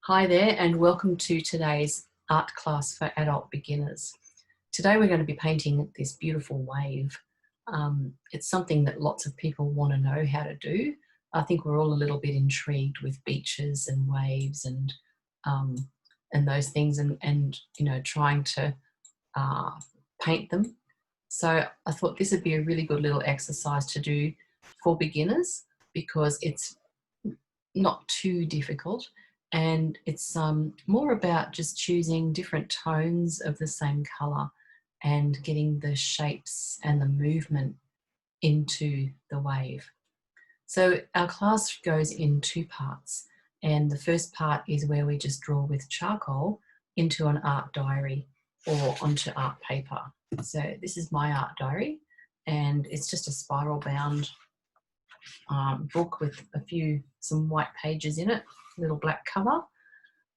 Hi there and welcome to today's art class for adult beginners. Today we're going to be painting this beautiful wave. It's something that lots of people want to know how to do. I think we're all a little bit intrigued with beaches and waves and those things and you know, trying to paint them. So I thought this would be a really good little exercise to do for beginners because it's not too difficult. And it's more about just choosing different tones of the same colour and getting the shapes and the movement into the wave. So our class goes in two parts, and the first part is where we just draw with charcoal into an art diary or onto art paper. So this is my art diary, and it's just a spiral bound book with some white pages in it, little black cover,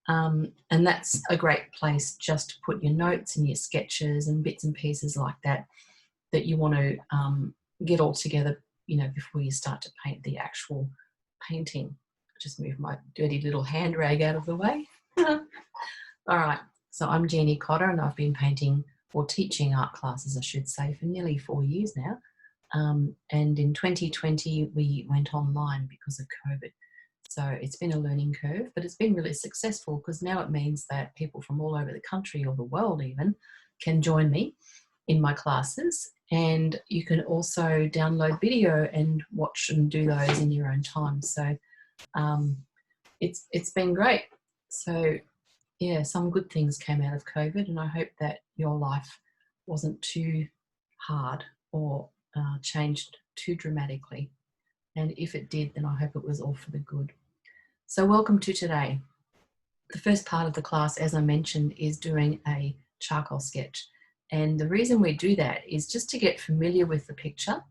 and that's a great place just to put your notes and your sketches and bits and pieces like that you want to get all together, you know, before you start to paint the actual painting. Just move my dirty little hand rag out of the way. All right, so I'm Jeanne Cotter and I've been painting or teaching art classes, I should say, for nearly 4 years now. And in 2020 we went online because of COVID. So it's been a learning curve, but it's been really successful because now it means that people from all over the country or the world even can join me in my classes. And you can also download video and watch and do those in your own time. So it's been great. So yeah, some good things came out of COVID, and I hope that your life wasn't too hard or changed too dramatically. And if it did, then I hope it was all for the good. So welcome to today. The first part of the class, as I mentioned, is doing a charcoal sketch. And the reason we do that is just to get familiar with the picture,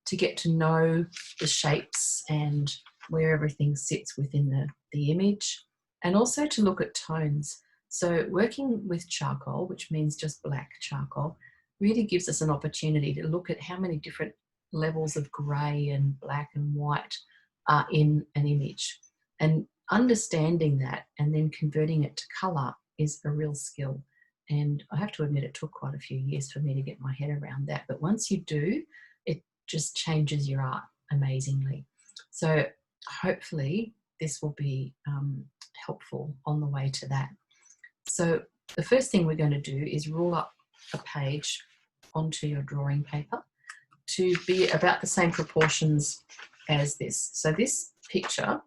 to get to know the shapes and where everything sits within the image, and also to look at tones. So working with charcoal, which means just black charcoal, really gives us an opportunity to look at how many different levels of grey and black and white are in an image. And understanding that and then converting it to colour is a real skill. And I have to admit it took quite a few years for me to get my head around that. But once you do, it just changes your art amazingly. So hopefully this will be helpful on the way to that. So the first thing we're going to do is roll up a page onto your drawing paper to be about the same proportions as this. So this picture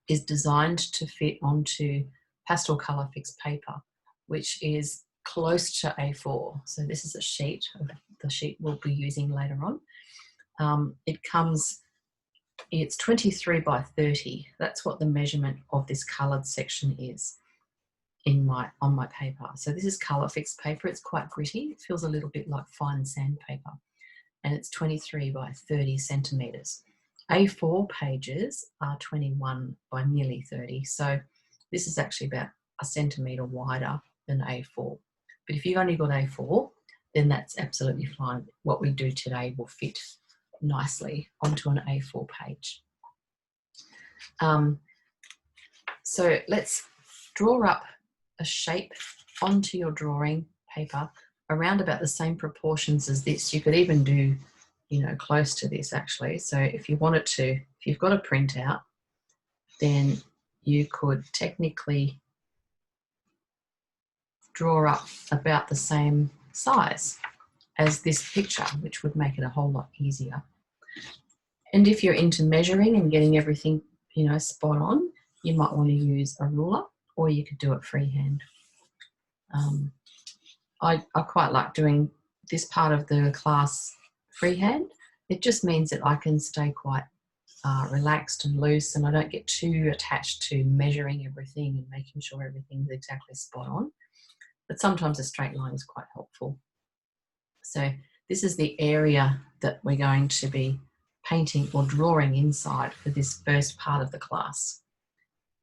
is designed to fit onto pastel colour fixed paper, which is close to A4. So this is a sheet of the sheet we'll be using later on. It's 23 by 30. That's what the measurement of this coloured section is on my paper. So this is colour fixed paper. It's quite gritty. It feels a little bit like fine sandpaper. And it's 23 by 30 centimetres. A4 pages are 21 by nearly 30. So this is actually about a centimetre wider than A4. But if you've only got A4, then that's absolutely fine. What we do today will fit nicely onto an A4 page. So let's draw up a shape onto your drawing paper around about the same proportions as this. You could even do, you know, close to this actually. So if you wanted to, if you've got a printout, then you could technically draw up about the same size as this picture, which would make it a whole lot easier. And if you're into measuring and getting everything, you know, spot on, you might want to use a ruler, or you could do it freehand. I quite like doing this part of the class freehand. It just means that I can stay quite relaxed and loose, and I don't get too attached to measuring everything and making sure everything's exactly spot on. But sometimes a straight line is quite helpful. So this is the area that we're going to be painting or drawing inside for this first part of the class.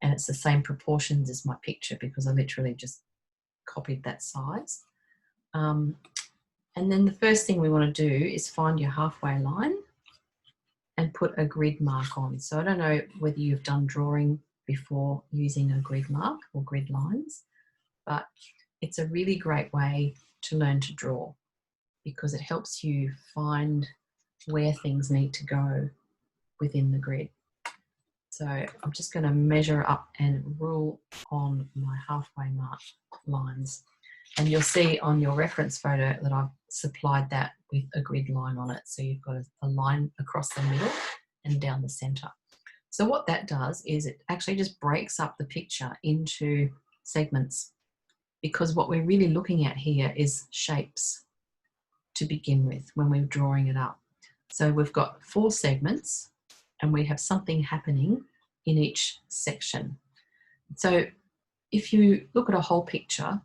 And it's the same proportions as my picture because I literally just copied that size. And then the first thing we want to do is find your halfway line and put a grid mark on. So I don't know whether you've done drawing before using a grid mark or grid lines, but it's a really great way to learn to draw because it helps you find where things need to go within the grid. So I'm just going to measure up and rule on my halfway mark lines. And you'll see on your reference photo that I've supplied that with a grid line on it. So you've got a line across the middle and down the centre. So what that does is it actually just breaks up the picture into segments, because what we're really looking at here is shapes to begin with when we're drawing it up. So we've got 4 segments and we have something happening in each section. So if you look at a whole picture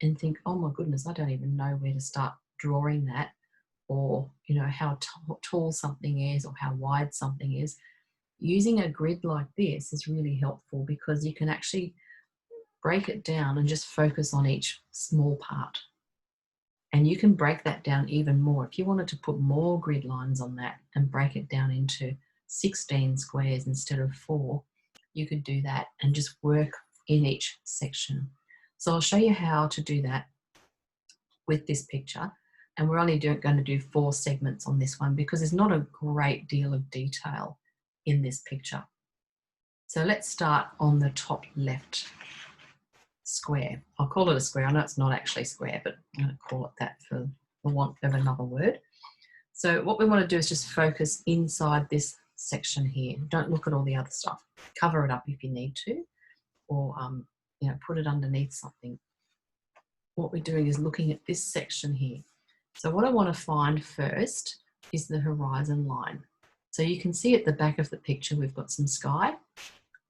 and think, oh my goodness, I don't even know where to start drawing that, or you know how tall something is or how wide something is, using a grid like this is really helpful because you can actually break it down and just focus on each small part. And you can break that down even more. If you wanted to put more grid lines on that and break it down into 16 squares instead of 4, you could do that and just work in each section. So I'll show you how to do that with this picture. And we're only going to do 4 segments on this one because there's not a great deal of detail in this picture. So let's start on the top left square. I'll call it a square. I know it's not actually square, but I'm going to call it that for want of another word. So what we want to do is just focus inside this section here. Don't look at all the other stuff. Cover it up if you need to, or you know, put it underneath something. What we're doing is looking at this section here. So what I want to find first is the horizon line. So you can see at the back of the picture we've got some sky,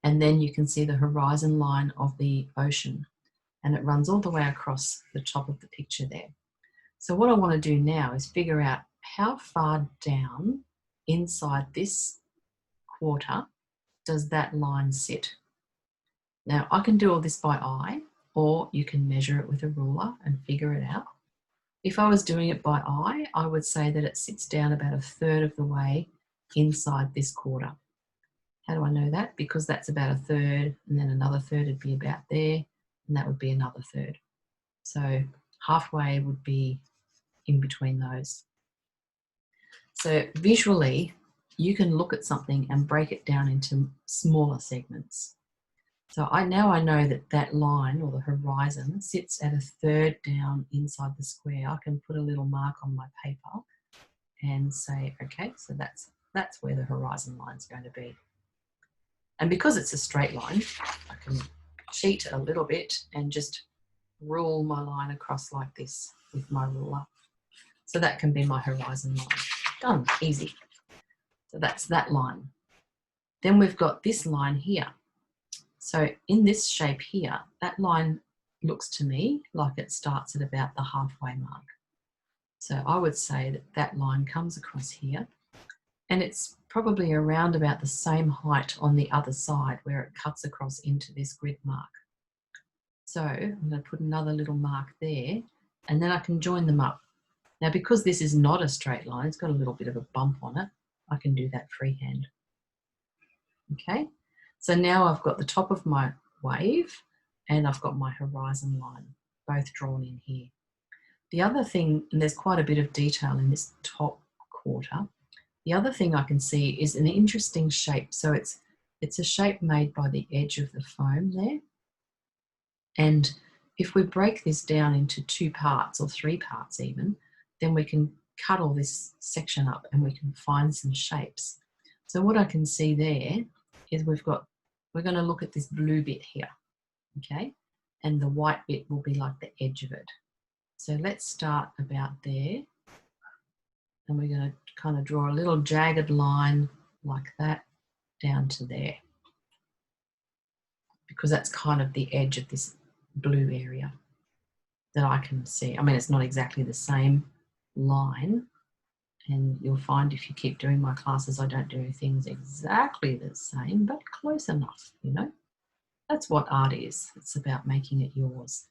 and then you can see the horizon line of the ocean, and it runs all the way across the top of the picture there. So what I want to do now is figure out how far down inside this quarter does that line sit. Now I can do all this by eye, or you can measure it with a ruler and figure it out. If I was doing it by eye, I would say that it sits down about 1/3 of the way inside this quarter. How do I know that? Because that's about 1/3, and then another 1/3 would be about there, and that would be another 1/3. So halfway would be in between those. So visually, you can look at something and break it down into smaller segments. So now I know that that line or the horizon sits at 1/3 down inside the square. I can put a little mark on my paper and say, okay, so that's where the horizon line is going to be. And because it's a straight line, I can cheat a little bit and just rule my line across like this with my ruler. So that can be my horizon line. Done, easy. So that's that line. Then we've got this line here. So in this shape here, that line looks to me like it starts at about the halfway mark. So I would say that that line comes across here, and it's probably around about the same height on the other side where it cuts across into this grid mark. So I'm going to put another little mark there, and then I can join them up. Now, because this is not a straight line, it's got a little bit of a bump on it, I can do that freehand. Okay, so now I've got the top of my wave and I've got my horizon line, both drawn in here. The other thing, and there's quite a bit of detail in this top quarter, the other thing I can see is an interesting shape. So it's a shape made by the edge of the foam there. And if we break this down into 2 parts or 3 parts even, then we can cut all this section up and we can find some shapes. So what I can see there is we're going to look at this blue bit here, okay? And the white bit will be like the edge of it. So let's start about there. And we're going to kind of draw a little jagged line like that down to there, because that's kind of the edge of this blue area that I can see. I mean, it's not exactly the same line, and you'll find if you keep doing my classes, I don't do things exactly the same, but close enough, you know. That's what art is. It's about making it yours.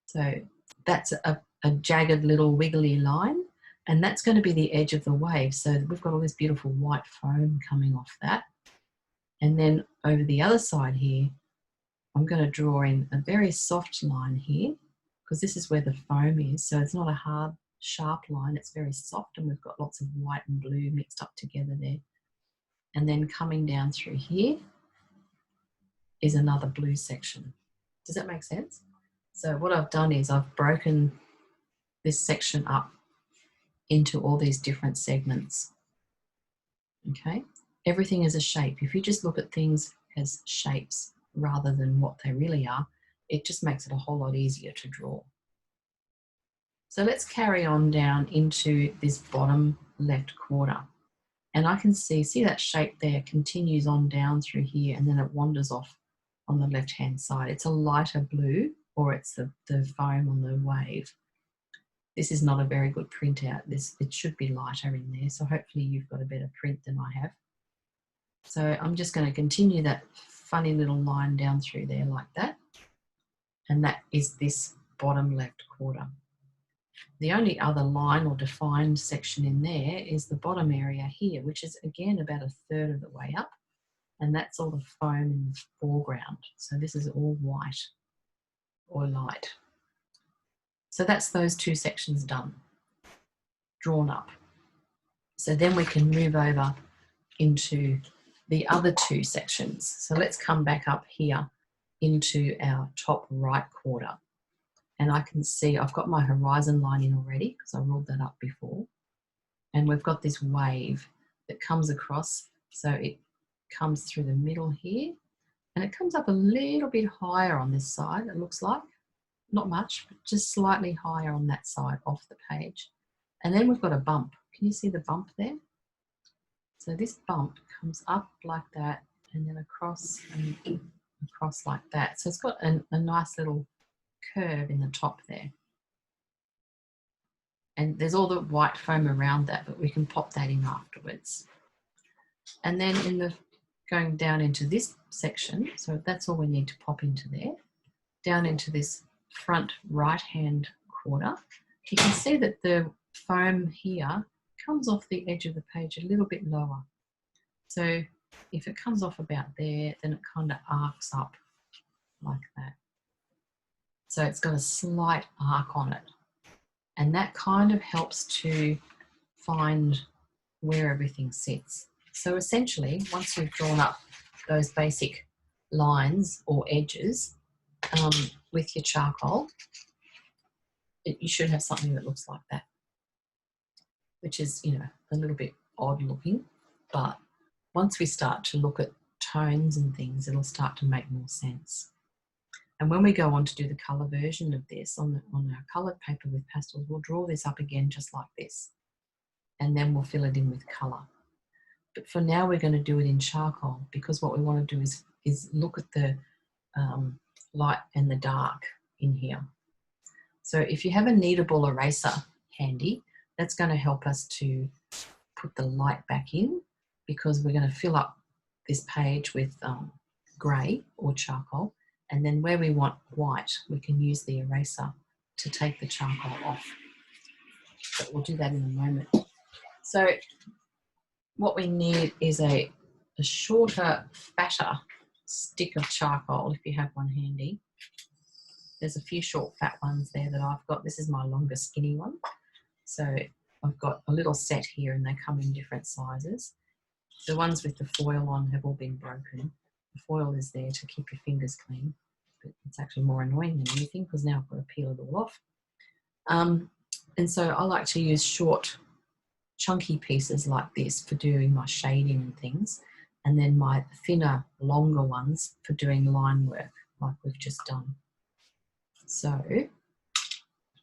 So that's a jagged little wiggly line, and that's going to be the edge of the wave. So we've got all this beautiful white foam coming off that. And then over the other side here, I'm going to draw in a very soft line here, because this is where the foam is. So it's not a hard, sharp line. It's very soft, and we've got lots of white and blue mixed up together there. And then coming down through here is another blue section. Does that make sense? So what I've done is I've broken this section up into all these different segments. Okay, everything is a shape. If you just look at things as shapes rather than what they really are, it just makes it a whole lot easier to draw. So let's carry on down into this bottom left quarter. And I can see that shape there continues on down through here, and then it wanders off on the left-hand side. It's a lighter blue, or it's the foam on the wave. This is not a very good printout. It should be lighter in there, so hopefully you've got a better print than I have. So I'm just going to continue that funny little line down through there like that. And that is this bottom left quarter. The only other line or defined section in there is the bottom area here, which is again about a third of the way up. And that's all the foam in the foreground. So this is all white or light. So that's those two sections done, drawn up. So then we can move over into the other two sections. So let's come back up here into our top right quarter. And I can see I've got my horizon line in already because I rolled that up before. And we've got this wave that comes across. So it comes through the middle here, and it comes up a little bit higher on this side, it looks like. Not much, but just slightly higher on that side off the page. And then we've got a bump. Can you see the bump there? So this bump comes up like that, and then across and across like that. So it's got a nice little curve in the top there. And there's all the white foam around that, but we can pop that in afterwards. And then going down into this section, so that's all we need to pop into there, down into this front right-hand quarter, you can see that the foam here comes off the edge of the page a little bit lower. So if it comes off about there, then it kind of arcs up like that. So it's got a slight arc on it. And that kind of helps to find where everything sits. So essentially, once you've drawn up those basic lines or edges with your charcoal, you should have something that looks like that, which is, you know, a little bit odd looking, but once we start to look at tones and things, it'll start to make more sense. And when we go on to do the colour version of this on our coloured paper with pastels, we'll draw this up again just like this, and then we'll fill it in with colour. But for now, we're going to do it in charcoal, because what we want to do is look at the light and the dark in here. So if you have a kneadable eraser handy, that's going to help us to put the light back in, because we're going to fill up this page with grey or charcoal, and then where we want white, we can use the eraser to take the charcoal off. But we'll do that in a moment. So what we need is a shorter, fatter stick of charcoal, if you have one handy. There's a few short, fat ones there that I've got. This is my longer, skinny one. So I've got a little set here, and they come in different sizes. The ones with the foil on have all been broken. The foil is there to keep your fingers clean, but it's actually more annoying than anything, because now I've got to peel it all off. And so I like to use short, chunky pieces like this for doing my shading and things, and then my thinner, longer ones for doing line work like we've just done. So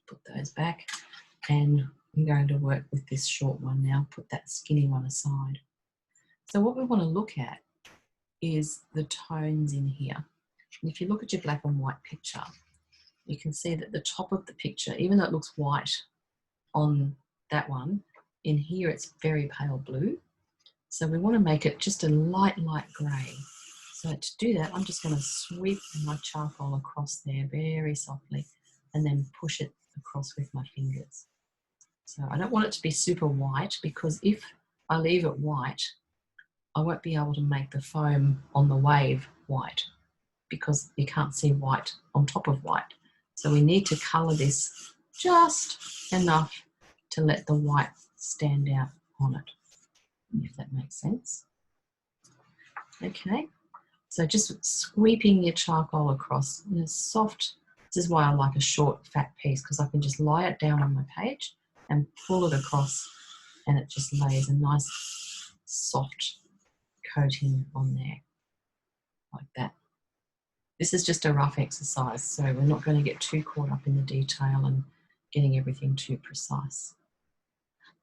put those back, and I'm going to work with this short one now, put that skinny one aside. So what we want to look at is the tones in here. And if you look at your black and white picture, you can see that the top of the picture, even though it looks white on that one, in here it's very pale blue. So we want to make it just a light grey. So to do that, I'm just going to sweep my charcoal across there very softly, and then push it across with my fingers. So I don't want it to be super white, because if I leave it white, I won't be able to make the foam on the wave white because you can't see white on top of white. So we need to colour this just enough to let the white stand out on it, if that makes sense. Okay, so just sweeping your charcoal across in a soft, this is why I like a short fat piece, because I can just lie it down on my page and pull it across and it just lays a nice soft coating on there like that. This is just a rough exercise, so we're not going to get too caught up in the detail and getting everything too precise.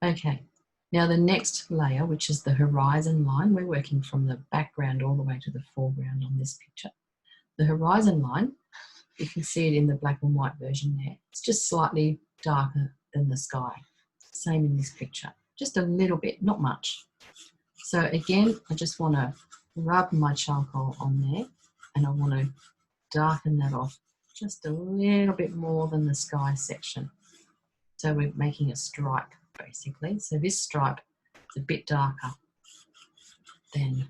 Okay, now the next layer, which is the horizon line, we're working from the background all the way to the foreground on this picture. The horizon line, you can see it in the black and white version there. It's just slightly darker than the sky. Same in this picture, just a little bit, not much. So again, I just want to rub my charcoal on there and I want to darken that off just a little bit more than the sky section. So we're making a stripe basically. So this stripe is a bit darker than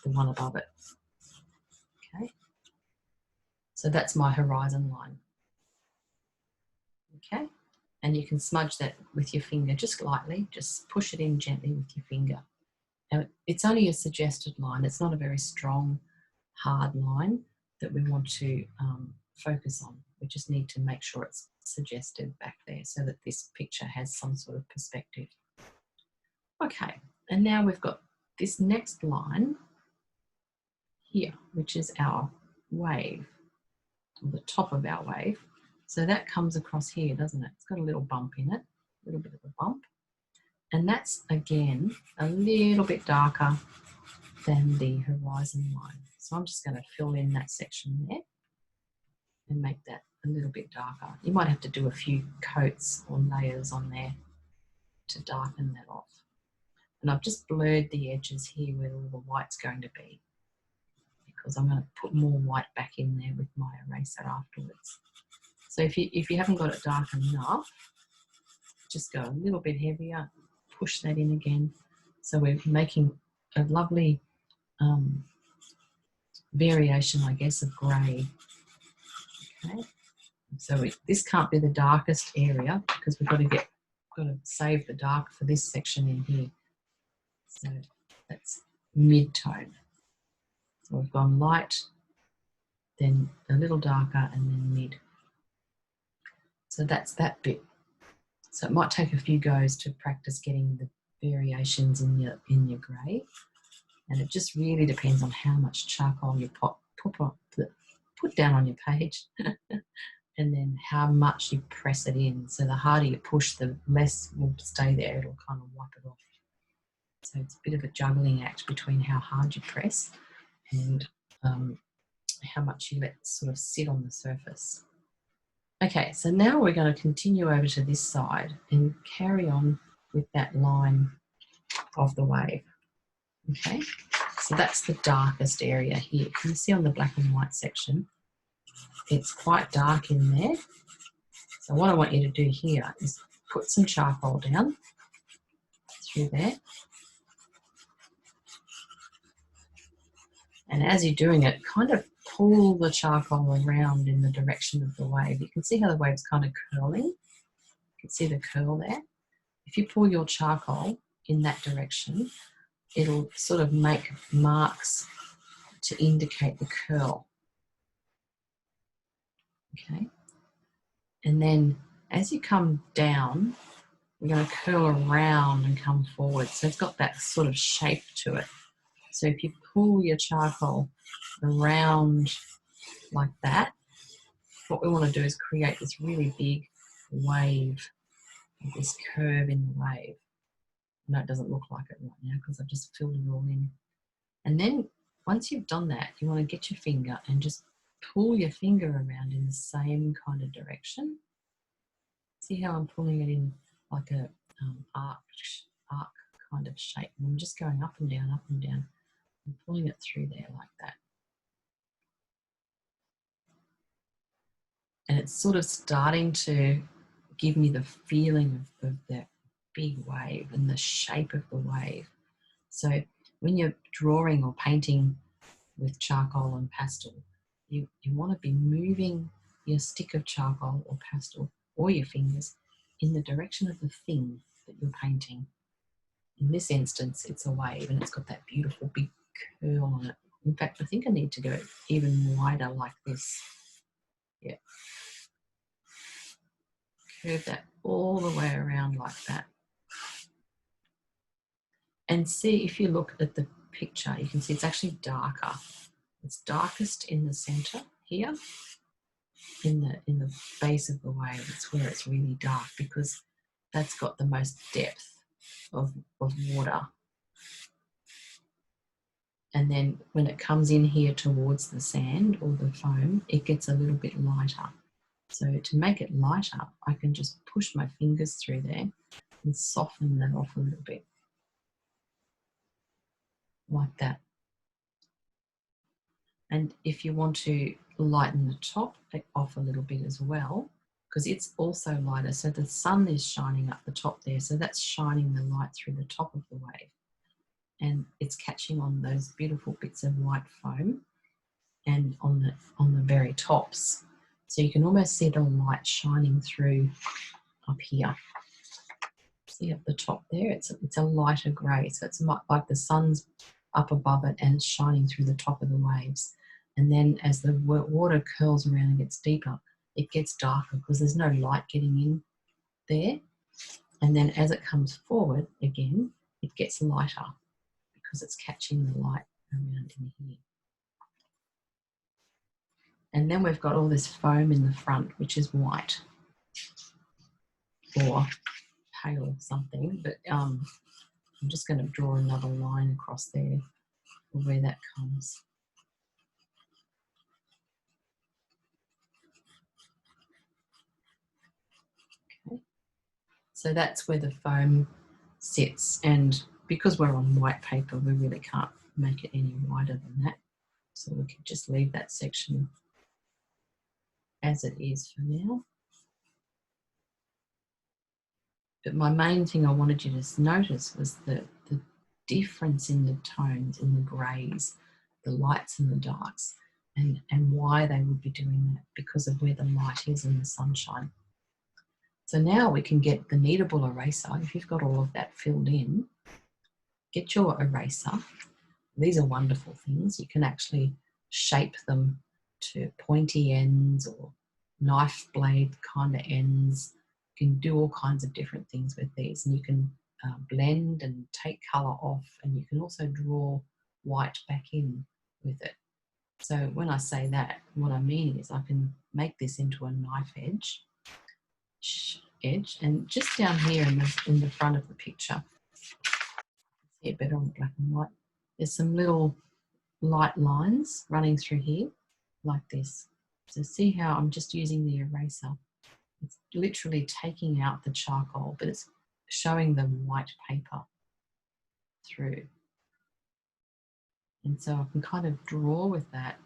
the one above it. Okay, so that's my horizon line. Okay, and you can smudge that with your finger just lightly, just push it in gently with your finger. Now, it's only a suggested line, it's not a very strong, hard line that we want to focus on. We just need to make sure it's suggested back there so that this picture has some sort of perspective. Okay, and now we've got this next line here, which is our wave, or the top of our wave. So that comes across here, doesn't it? It's got a little bump in it, a little bit of a bump. And that's, again, a little bit darker than the horizon line. So I'm just going to fill in that section there and make that a little bit darker. You might have to do a few coats or layers on there to darken that off. And I've just blurred the edges here where all the white's going to be, because I'm going to put more white back in there with my eraser afterwards. So if you haven't got it dark enough, just go a little bit heavier, push that in again. So we're making a lovely variation, I guess, of grey. Okay, so this can't be the darkest area because we've got to save the dark for this section in here. So that's mid-tone. So we've gone light, then a little darker, and then mid. So that's that bit. So it might take a few goes to practice getting the variations in your grey, and it just really depends on how much charcoal you put down on your page and then how much you press it in. So the harder you push, the less will stay there. It'll kind of wipe it off. So it's a bit of a juggling act between how hard you press and how much you let sort of sit on the surface. Okay, so now we're going to continue over to this side and carry on with that line of the wave. Okay, so that's the darkest area here. Can you see on the black and white section? It's quite dark in there. So what I want you to do here is put some charcoal down through there. And as you're doing it, kind of pull the charcoal around in the direction of the wave. You can see how the wave's kind of curling. You can see the curl there. If you pull your charcoal in that direction, it'll sort of make marks to indicate the curl. Okay. And then as you come down, we're going to curl around and come forward. So it's got that sort of shape to it. So if you pull your charcoal around like that, what we want to do is create this really big wave, this curve in the wave. I know it doesn't look like it right now because I've just filled it all in. And then once you've done that, you want to get your finger and just pull your finger around in the same kind of direction. See how I'm pulling it in like a arc kind of shape. And I'm just going up and down, and pulling it through there like that. And it's sort of starting to give me the feeling of that big wave and the shape of the wave. So when you're drawing or painting with charcoal and pastel, you want to be moving your stick of charcoal or pastel or your fingers in the direction of the thing that you're painting. In this instance, it's a wave and it's got that beautiful big curl on it. In fact, I think I need to go even wider like this. Yeah. Curve that all the way around like that. And see, if you look at the picture, you can see it's actually darker. It's darkest in the center here, in the base of the wave. It's where it's really dark because that's got the most depth of water. And then when it comes in here towards the sand or the foam, it gets a little bit lighter. So to make it lighter, I can just push my fingers through there and soften that off a little bit, like that. And if you want to lighten the top off a little bit as well, because it's also lighter, so the sun is shining up the top there, so that's shining the light through the top of the wave. And it's catching on those beautiful bits of white foam and on the very tops. So you can almost see the light shining through up here. See up the top there, it's a lighter grey, so it's like the sun's up above it and it's shining through the top of the waves. And then as the water curls around and gets deeper, it gets darker because there's no light getting in there. And then as it comes forward again, it gets lighter because it's catching the light around in here. And then we've got all this foam in the front, which is white or pale something, but I'm just going to draw another line across there for where that comes. Okay. So that's where the foam sits, and because we're on white paper, we really can't make it any wider than that. So we can just leave that section as it is for now. But my main thing I wanted you to notice was the difference in the tones, in the greys, the lights and the darks, and why they would be doing that, because of where the light is in the sunshine. So now we can get the kneadable eraser. If you've got all of that filled in, get your eraser. These are wonderful things. You can actually shape them to pointy ends or knife blade kind of ends. You can do all kinds of different things with these, and you can blend and take colour off, and you can also draw white back in with it. So when I say that, what I mean is I can make this into a knife edge, and just down here in the front of the picture, see it better on black and white, there's some little light lines running through here like this. So see how I'm just using the eraser. It's literally taking out the charcoal, but it's showing the white paper through. And so I can kind of draw with that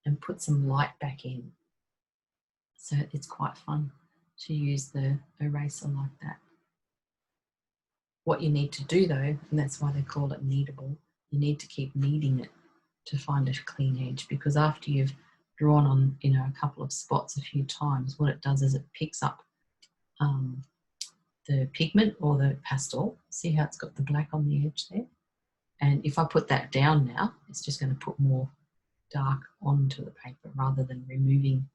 and put some light back in. So it's quite fun to use the eraser like that. What you need to do though, and that's why they call it kneadable, you need to keep kneading it to find a clean edge, because after you've drawn on, a couple of spots a few times, what it does is it picks up the pigment or the pastel. See how it's got the black on the edge there? And if I put that down now, it's just going to put more dark onto the paper rather than removing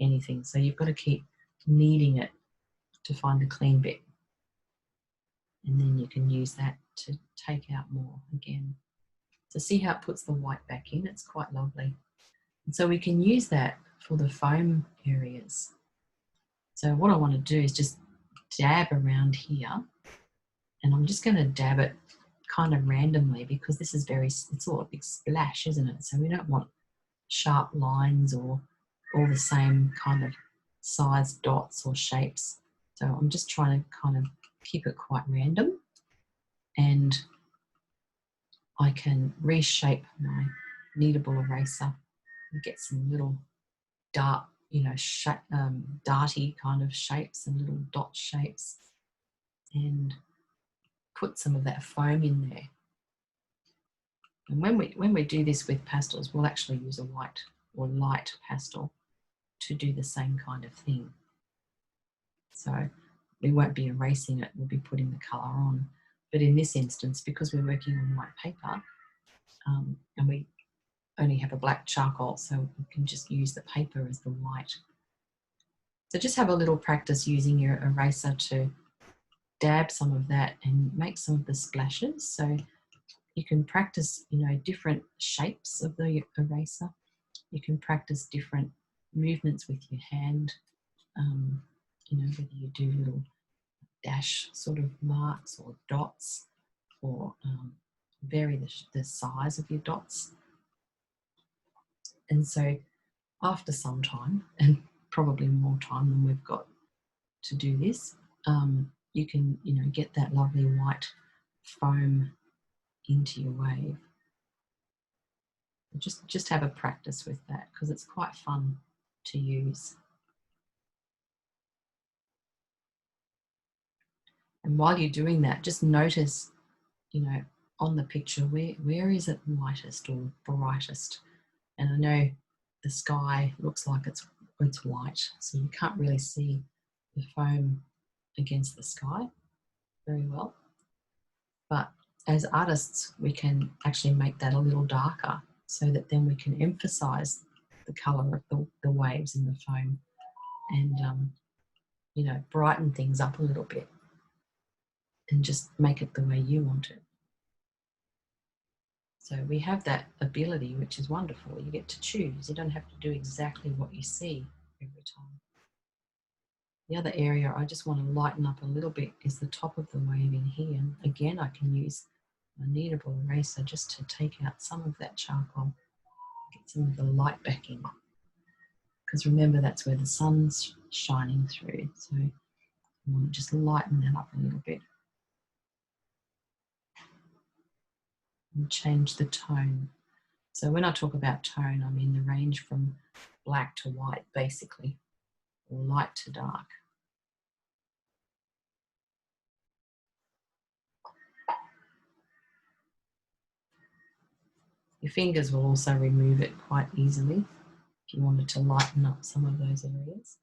anything. So you've got to keep kneading it to find a clean bit. And then you can use that to take out more again. So see how it puts the white back in? It's quite lovely. And so we can use that for the foam areas. So what I want to do is just dab around here, and I'm just going to dab it kind of randomly because this is it's all a big splash, isn't it? So we don't want sharp lines or all the same kind of size dots or shapes. So I'm just trying to kind of keep it quite random, and I can reshape my kneadable eraser and get some little dark, darty kind of shapes and little dot shapes, and put some of that foam in there. And when we do this with pastels, we'll actually use a white or light pastel to do the same kind of thing. So we won't be erasing it, we'll be putting the colour on. But in this instance, because we're working on white paper, and we only have a black charcoal, so we can just use the paper as the white. So just have a little practice using your eraser to dab some of that and make some of the splashes. So you can practice, different shapes of the eraser. You can practice different movements with your hand, whether you do little dash sort of marks or dots, or vary the size of your dots. And so after some time, and probably more time than we've got to do this, you can, get that lovely white foam into your wave. Just have a practice with that, because it's quite fun to use. And while you're doing that, just notice, on the picture, where is it lightest or brightest? And I know the sky looks like it's white, so you can't really see the foam against the sky very well. But as artists, we can actually make that a little darker, so that then we can emphasize the colour of the waves in the foam and, brighten things up a little bit and just make it the way you want it. So we have that ability, which is wonderful. You get to choose. You don't have to do exactly what you see every time. The other area I just want to lighten up a little bit is the top of the wave in here. And again, I can use a kneadable eraser just to take out some of that charcoal, get some of the light back in. Because remember, that's where the sun's shining through. So I want to just lighten that up a little bit. And change the tone. So when I talk about tone, I mean the range from black to white, basically, or light to dark. Your fingers will also remove it quite easily if you wanted to lighten up some of those areas.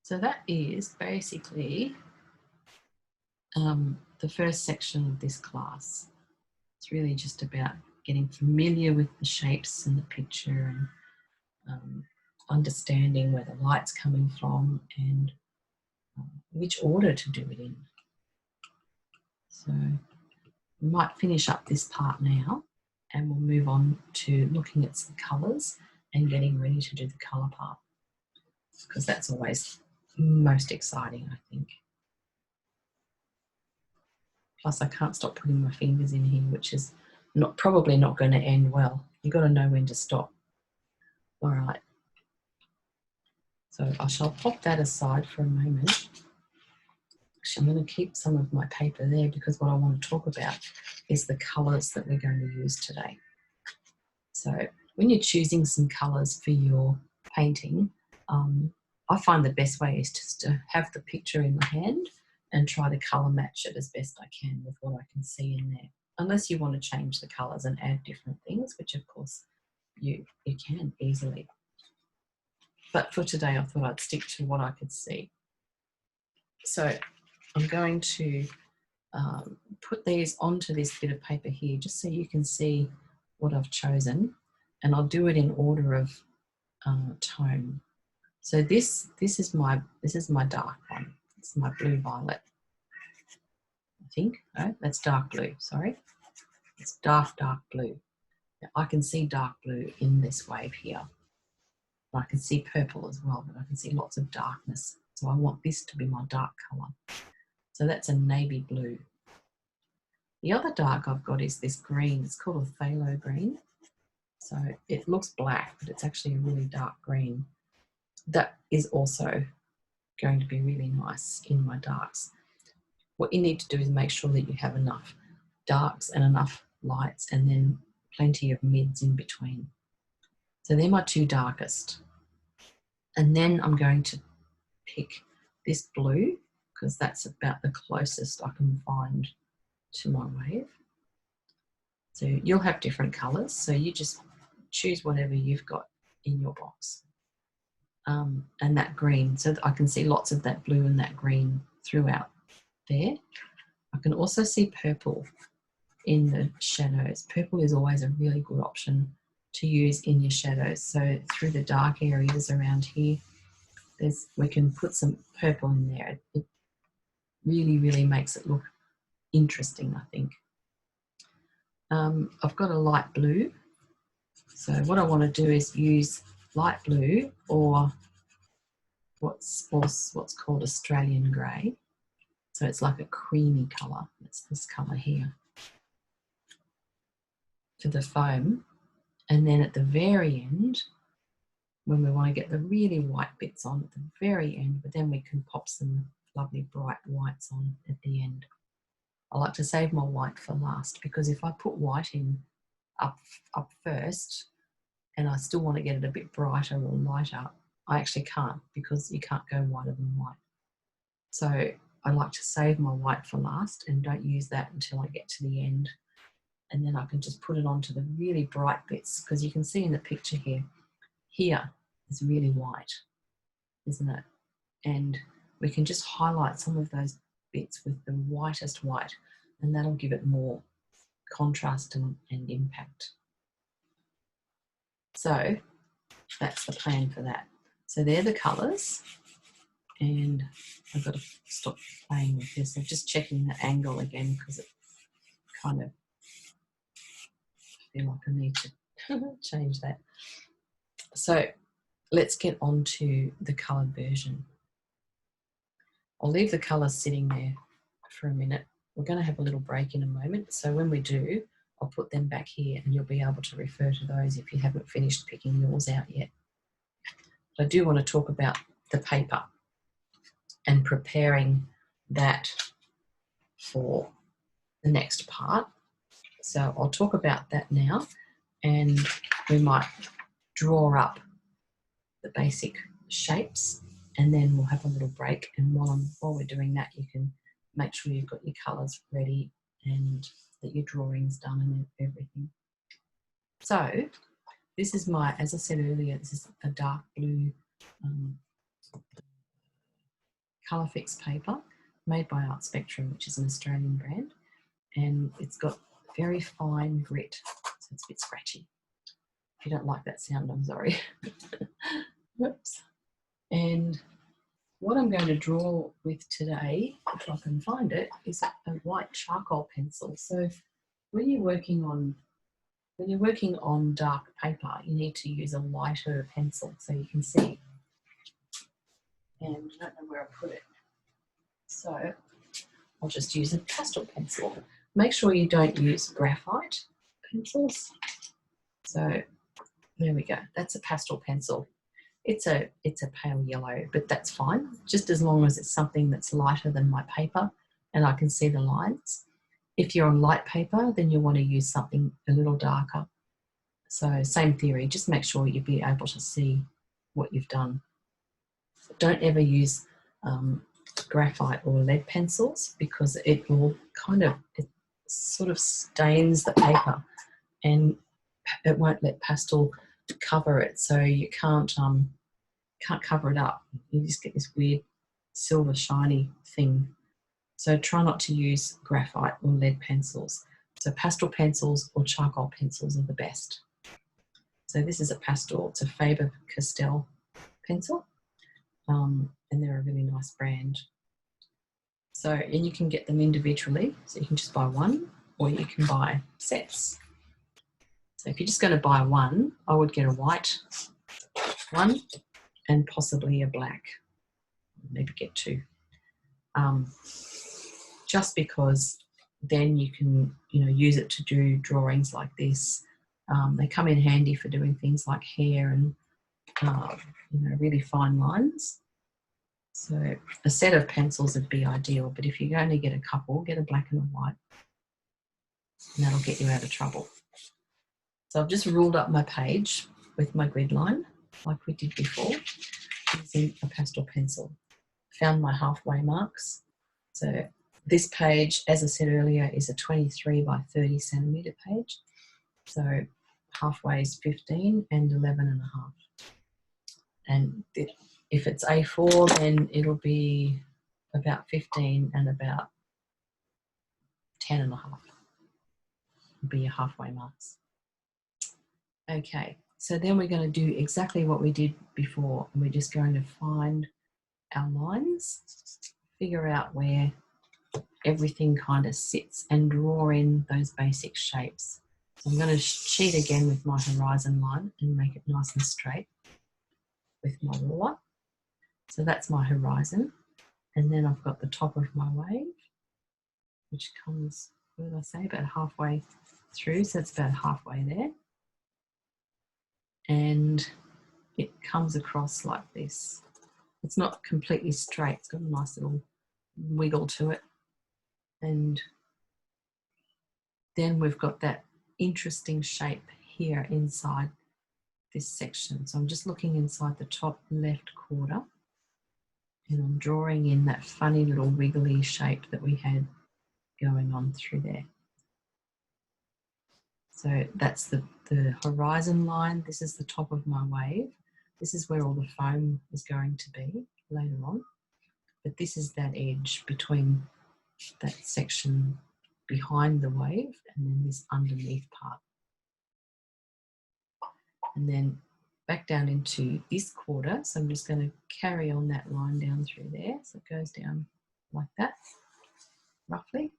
So that is basically the first section of this class. It's really just about getting familiar with the shapes and the picture, and understanding where the light's coming from and which order to do it in. So we might finish up this part now, and we'll move on to looking at some colours and getting ready to do the colour part, because that's always most exciting, I think. Plus, I can't stop putting my fingers in here, which is probably not going to end well. You've got to know when to stop. All right. So I shall pop that aside for a moment. Actually, I'm going to keep some of my paper there, because what I want to talk about is the colours that we're going to use today. So when you're choosing some colours for your painting, I find the best way is just to have the picture in my hand and try to colour match it as best I can with what I can see in there. Unless you want to change the colours and add different things, which of course you can easily. But for today, I thought I'd stick to what I could see. So I'm going to put these onto this bit of paper here, just so you can see what I've chosen, and I'll do it in order of tone. So this is my dark one. This is my blue violet. I think no, that's dark blue. Sorry, it's dark blue. Now, I can see dark blue in this wave here. I can see purple as well, but I can see lots of darkness. So I want this to be my dark colour. So that's a navy blue. The other dark I've got is this green. It's called a phthalo green. So it looks black, but it's actually a really dark green. That is also going to be really nice in my darks. What you need to do is make sure that you have enough darks and enough lights, and then plenty of mids in between. So they're my two darkest. And then I'm going to pick this blue, because that's about the closest I can find to my wave. So you'll have different colours, so you just choose whatever you've got in your box. And that green, so I can see lots of that blue and that green throughout there. I can also see purple in the shadows. Purple is always a really good option to use in your shadows. So through the dark areas around here, we can put some purple in there. It really, really makes it look interesting, I think. I've got a light blue. So what I want to do is use light blue or what's called Australian grey. So it's like a creamy colour. It's this colour here for the foam. And then at the very end, when we want to get the really white bits on at the very end, but then we can pop some lovely bright whites on at the end. I like to save my white for last, because if I put white in up first and I still want to get it a bit brighter or lighter, I actually can't, because you can't go whiter than white. So I like to save my white for last and don't use that until I get to the end. And then I can just put it onto the really bright bits, because you can see in the picture here is really white, isn't it? And we can just highlight some of those bits with the whitest white, and that'll give it more contrast and impact. So that's the plan for that. So they're the colours, and I've got to stop playing with this. I'm just checking the angle again, because it kind of feel like I need to change that. So let's get on to the coloured version. I'll leave the colours sitting there for a minute. We're going to have a little break in a moment. So when we do, I'll put them back here and you'll be able to refer to those if you haven't finished picking yours out yet. But I do want to talk about the paper and preparing that for the next part. So I'll talk about that now, and we might draw up the basic shapes, and then we'll have a little break. And while we're doing that, you can make sure you've got your colours ready and that your drawing's done and everything. So this is my, as I said earlier, this is a dark blue colour fix paper made by Art Spectrum, which is an Australian brand, and it's got very fine grit, so it's a bit scratchy. If you don't like that sound, I'm sorry. Whoops. And what I'm going to draw with today, if I can find it, is a white charcoal pencil. So when you're working on dark paper, you need to use a lighter pencil so you can see. And I don't know where I put it. So I'll just use a pastel pencil. Make sure you don't use graphite pencils. So there we go. That's a pastel pencil. It's a pale yellow, but that's fine, just as long as it's something that's lighter than my paper and I can see the lines. If you're on light paper, then you'll want to use something a little darker. So same theory, just make sure you'll be able to see what you've done. Don't ever use graphite or lead pencils, because it sort of stains the paper and it won't let pastel cover it, so you can't cover it up. You just get this weird silver shiny thing. So try not to use graphite or lead pencils. So pastel pencils or charcoal pencils are the best. So this is a pastel, it's a Faber-Castell pencil, and they're a really nice brand. So, and you can get them individually, so you can just buy one or you can buy sets. So if you're just going to buy one, I would get a white one and possibly a black. Maybe get two. Just because then you can, use it to do drawings like this. They come in handy for doing things like hair and, really fine lines. So a set of pencils would be ideal, but if you only get a couple, get a black and a white, and that'll get you out of trouble. So I've just ruled up my page with my grid line, like we did before, using a pastel pencil. Found my halfway marks. So This page, as I said earlier, is a 23 by 30 centimetre page. So halfway is 15 and 11 and a half. And if it's A4, then it'll be about 15 and about 10 and a half. It'll be your halfway marks. Okay, so then we're going to do exactly what we did before, and we're just going to find our lines, figure out where everything kind of sits, and draw in those basic shapes. So I'm going to cheat again with my horizon line and make it nice and straight with my ruler. So that's my horizon, and then I've got the top of my wave, which comes, what did I say, about halfway through, so it's about halfway there. And it comes across like this. It's not completely straight, it's got a nice little wiggle to it. And then we've got that interesting shape here inside this section. So I'm just looking inside the top left quarter, and I'm drawing in that funny little wiggly shape that we had going on through there. So that's the horizon line. This is the top of my wave. This is where all the foam is going to be later on. But this is that edge between that section behind the wave and then this underneath part. And then back down into this quarter. So I'm just going to carry on that line down through there. So it goes down like that, roughly.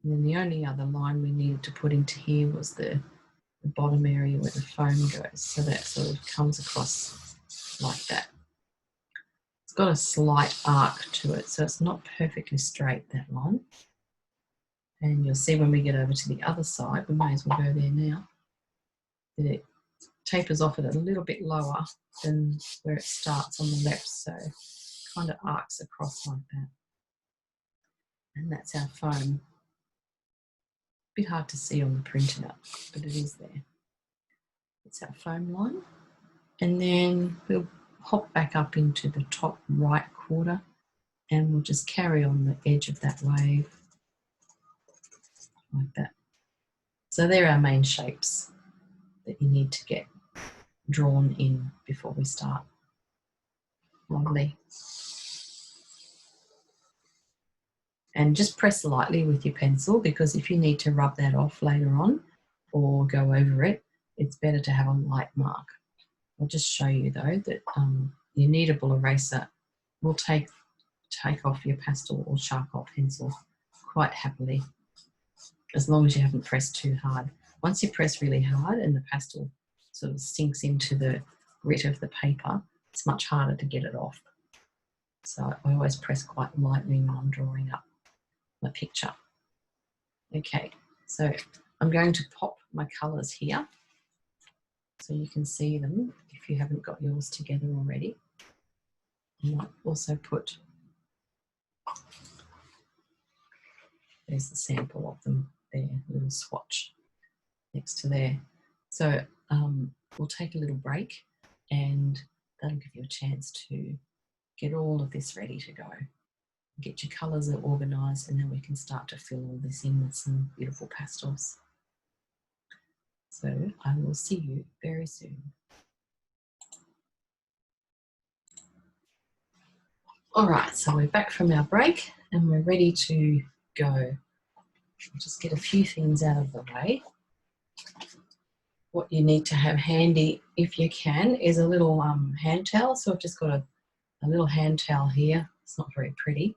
And then the only other line we needed to put into here was the bottom area where the foam goes. So that sort of comes across like that. It's got a slight arc to it, so it's not perfectly straight, that line. And you'll see when we get over to the other side, we may as well go there now, that it tapers off at a little bit lower than where it starts on the left, so it kind of arcs across like that. And that's our foam. Bit hard to see on the printout, but it is there. It's our foam line. And then we'll hop back up into the top right quarter, and we'll just carry on the edge of that wave like that. So they're our main shapes that you need to get drawn in before we start. Lovely. And just press lightly with your pencil, because if you need to rub that off later on or go over it, it's better to have a light mark. I'll just show you though that your kneadable eraser will take off your pastel or Charcoal pencil quite happily, as long as you haven't pressed too hard. Once you press really hard and the pastel sort of sinks into the grit of the paper, it's much harder to get it off. So I always press quite lightly when I'm drawing up my picture. Okay, so I'm going to pop my colours here so you can see them if you haven't got yours together already. I might also put, there's the sample of them there, a little swatch next to there. So we'll take a little break, and that'll give you a chance to get all of this ready to go. Get your colours organised, and then we can start to fill all this in with some beautiful pastels. So I will see you very soon. All right, so we're back from our break and we're ready to go. I'll just get a few things out of the way. What you need to have handy, if you can, is a little hand towel. So I've just got a little hand towel here. It's not very pretty,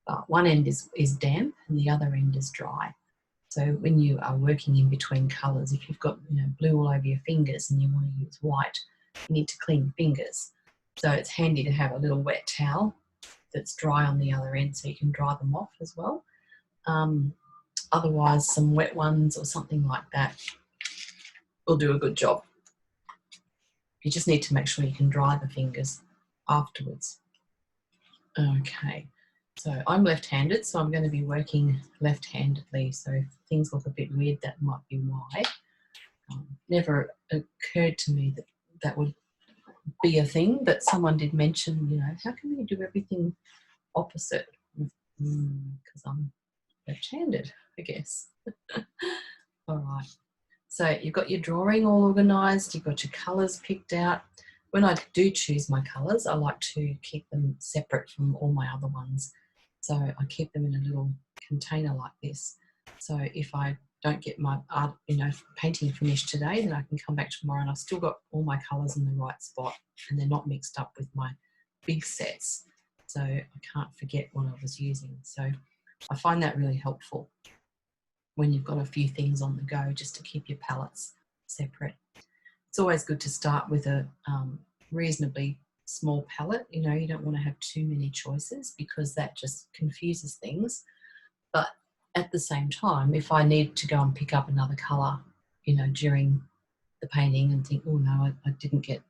but one end is damp and the other end is dry. So when you are working in between colours, if you've got blue all over your fingers and you want to use white, you need to clean your fingers. So it's handy to have a little wet towel that's dry on the other end so you can dry them off as well. Otherwise, some wet ones or something like that will do a good job. You just need to make sure you can dry the fingers afterwards. Okay, so I'm left-handed, so I'm going to be working left-handedly. So if things look a bit weird, that might be why. Never occurred to me that that would be a thing, but someone did mention, how can we do everything opposite? because I'm left-handed, I guess. All right. So you've got your drawing all organised, you've got your colours picked out. When I do choose my colours, I like to keep them separate from all my other ones. So I keep them in a little container like this. So if I don't get my art, painting finished today, then I can come back tomorrow and I've still got all my colours in the right spot and they're not mixed up with my big sets. So I can't forget what I was using. So I find that really helpful when you've got a few things on the go, just to keep your palettes separate. It's always good to start with a reasonably small palette. You don't want to have too many choices because that just confuses things. But at the same time, if I need to go and pick up another colour, during the painting and think, oh no, I didn't get,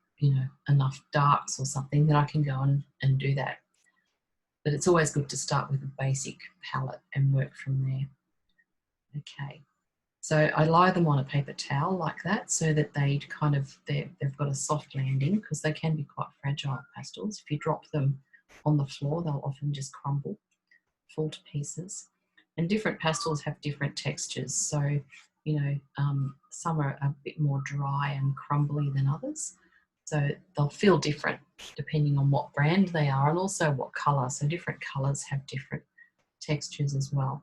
enough darks or something, then I can go and do that. But it's always good to start with a basic palette and work from there. Okay, so I lie them on a paper towel like that so that they've got a soft landing, because they can be quite fragile pastels. If you drop them on the floor, they'll often just crumble, fall to pieces. And different pastels have different textures. So, some are a bit more dry and crumbly than others. So they'll feel different depending on what brand they are and also what colour. So different colours have different textures as well.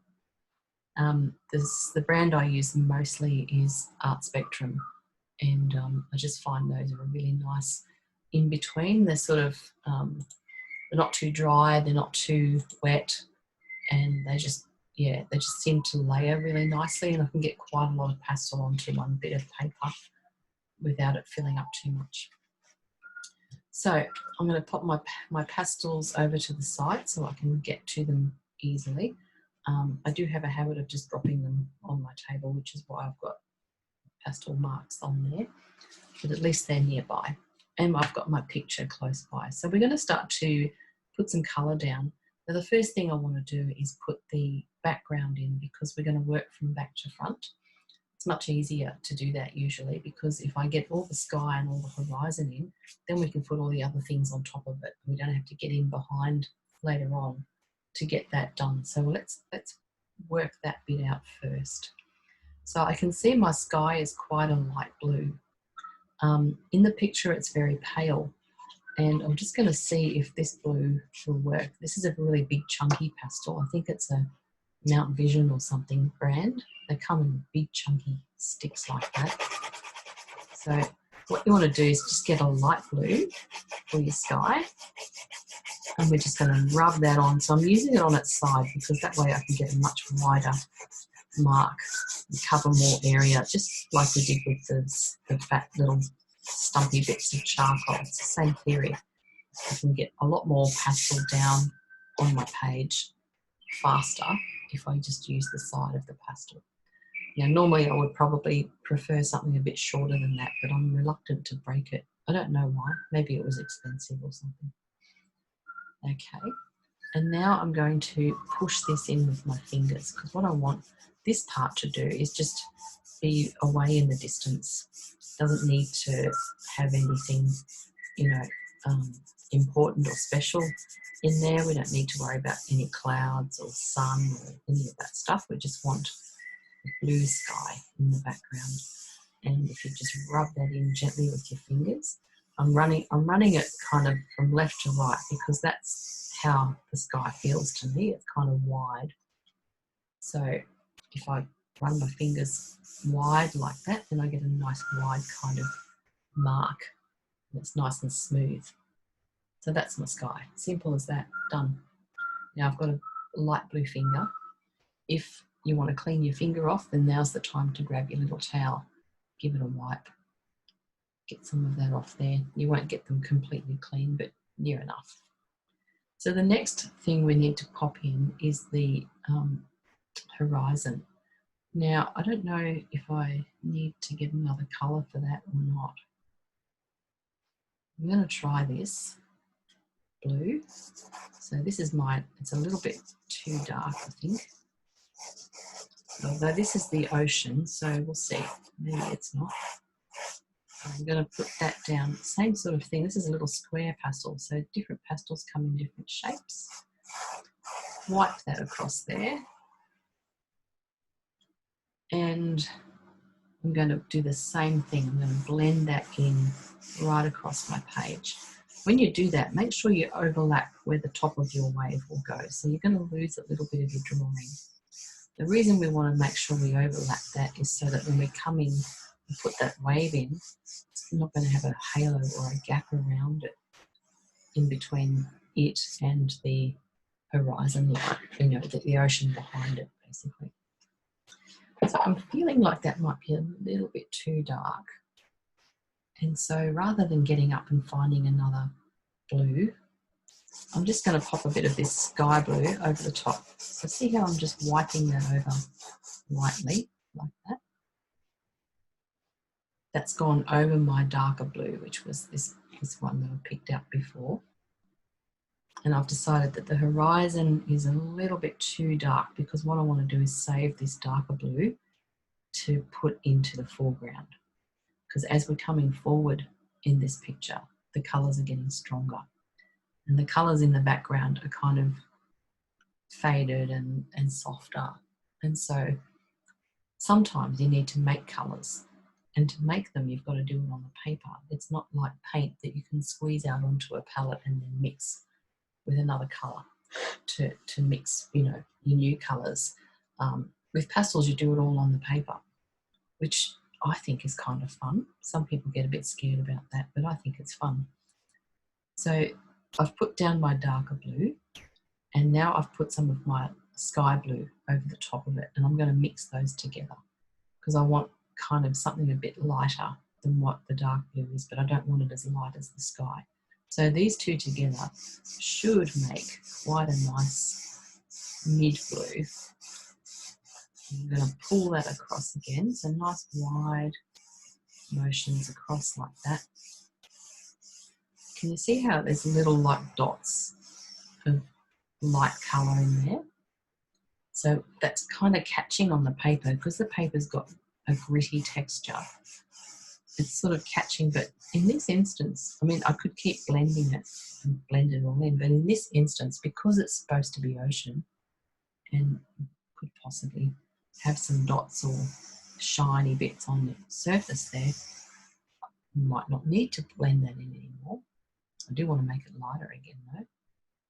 The brand I use mostly is Art Spectrum, and I just find those are a really nice in between. They're sort of they're not too dry, they're not too wet, and they just seem to layer really nicely, and I can get quite a lot of pastel onto one bit of paper without it filling up too much. So I'm going to pop my pastels over to the side so I can get to them easily. I do have a habit of just dropping them on my table, which is why I've got pastel marks on there, but at least they're nearby. And I've got my picture close by. So we're going to start to put some colour down. Now the first thing I want to do is put the background in, because we're going to work from back to front. It's much easier to do that usually, because if I get all the sky and all the horizon in, then we can put all the other things on top of it. We don't have to get in behind later on to get that done. So let's work that bit out first. So I can see my sky is quite a light blue. In the picture it's very pale, and I'm just going to see if this blue will work. This is a really big chunky pastel. I think it's a Mount Vision or something brand. They come in big chunky sticks like that. So what you want to do is just get a light blue for your sky, and we're just going to rub that on. So I'm using it on its side because that way I can get a much wider mark and cover more area, just like we did with the fat little stumpy bits of charcoal. It's the same theory. I can get a lot more pastel down on my page faster if I just use the side of the pastel. Now, normally I would probably prefer something a bit shorter than that, but I'm reluctant to break it. I don't know why. Maybe it was expensive or something. Okay, and now I'm going to push this in with my fingers, because what I want this part to do is just be away in the distance. It doesn't need to have anything, important or special in there. We don't need to worry about any clouds or sun or any of that stuff. We just want a blue sky in the background. And if you just rub that in gently with your fingers, I'm running it kind of from left to right, because that's how the sky feels to me. It's kind of wide. So if I run my fingers wide like that, then I get a nice wide kind of mark. And it's nice and smooth. So that's my sky. Simple as that. Done. Now I've got a light blue finger. If you want to clean your finger off, then now's the time to grab your little towel. Give it a wipe. Get some of that off there. You won't get them completely clean, but near enough. So the next thing we need to pop in is the horizon. Now, I don't know if I need to get another colour for that or not. I'm going to try this blue. So this is it's a little bit too dark, I think. Although this is the ocean, so we'll see. Maybe it's not. I'm going to put that down. Same sort of thing. This is a little square pastel, so different pastels come in different shapes. wipe that across there. And I'm going to do the same thing. I'm going to blend that in right across my page. When you do that, make sure you overlap where the top of your wave will go. So you're going to lose a little bit of your drawing. The reason we want to make sure we overlap that is so that when we come in and put that wave in, it's not going to have a halo or a gap around it in between it and the horizon line, you know, the ocean behind it, basically. So I'm feeling like that might be a little bit too dark. And so rather than getting up and finding another blue, I'm just going to pop a bit of this sky blue over the top. So see how I'm just wiping that over lightly, like that. That's gone over my darker blue, which was this one that I picked out before. And I've decided that the horizon is a little bit too dark because what I want to do is save this darker blue to put into the foreground. Because as we're coming forward in this picture, the colours are getting stronger. And the colours in the background are kind of faded and softer. And so sometimes you need to make colours. And to make them, you've got to do it on the paper. It's not like paint that you can squeeze out onto a palette and then mix with another colour to mix, you know, your new colours. With pastels, you do it all on the paper, which I think is kind of fun. Some people get a bit scared about that, but I think it's fun. So I've put down my darker blue, and now I've put some of my sky blue over the top of it, and I'm going to mix those together because I want kind of something a bit lighter than what the dark blue is, but I don't want it as light as the sky. So these two together should make quite a nice mid blue. I'm going to pull that across again, so nice wide motions across like that. Can you see how there's little like dots of light colour in there? So that's kind of catching on the paper because the paper's got a gritty texture. It's sort of catching, but in this instance, I mean, I could keep blending it and blend it all in, but in this instance, because it's supposed to be ocean and could possibly have some dots or shiny bits on the surface there, you might not need to blend that in anymore. I do want to make it lighter again though.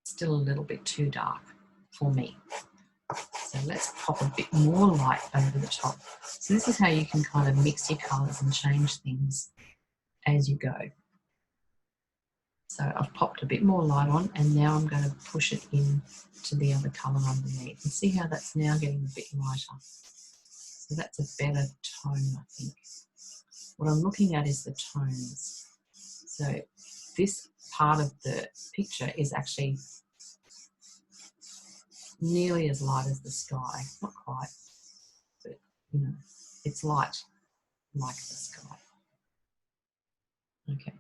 It's still a little bit too dark for me. So let's pop a bit more light over the top. So this is how you can kind of mix your colours and change things as you go. So I've popped a bit more light on and now I'm going to push it in to the other colour underneath. And see how that's now getting a bit lighter. So that's a better tone, I think. What I'm looking at is the tones. So this part of the picture is actually nearly as light as the sky. Not quite, but you know, it's light like the sky. Okay.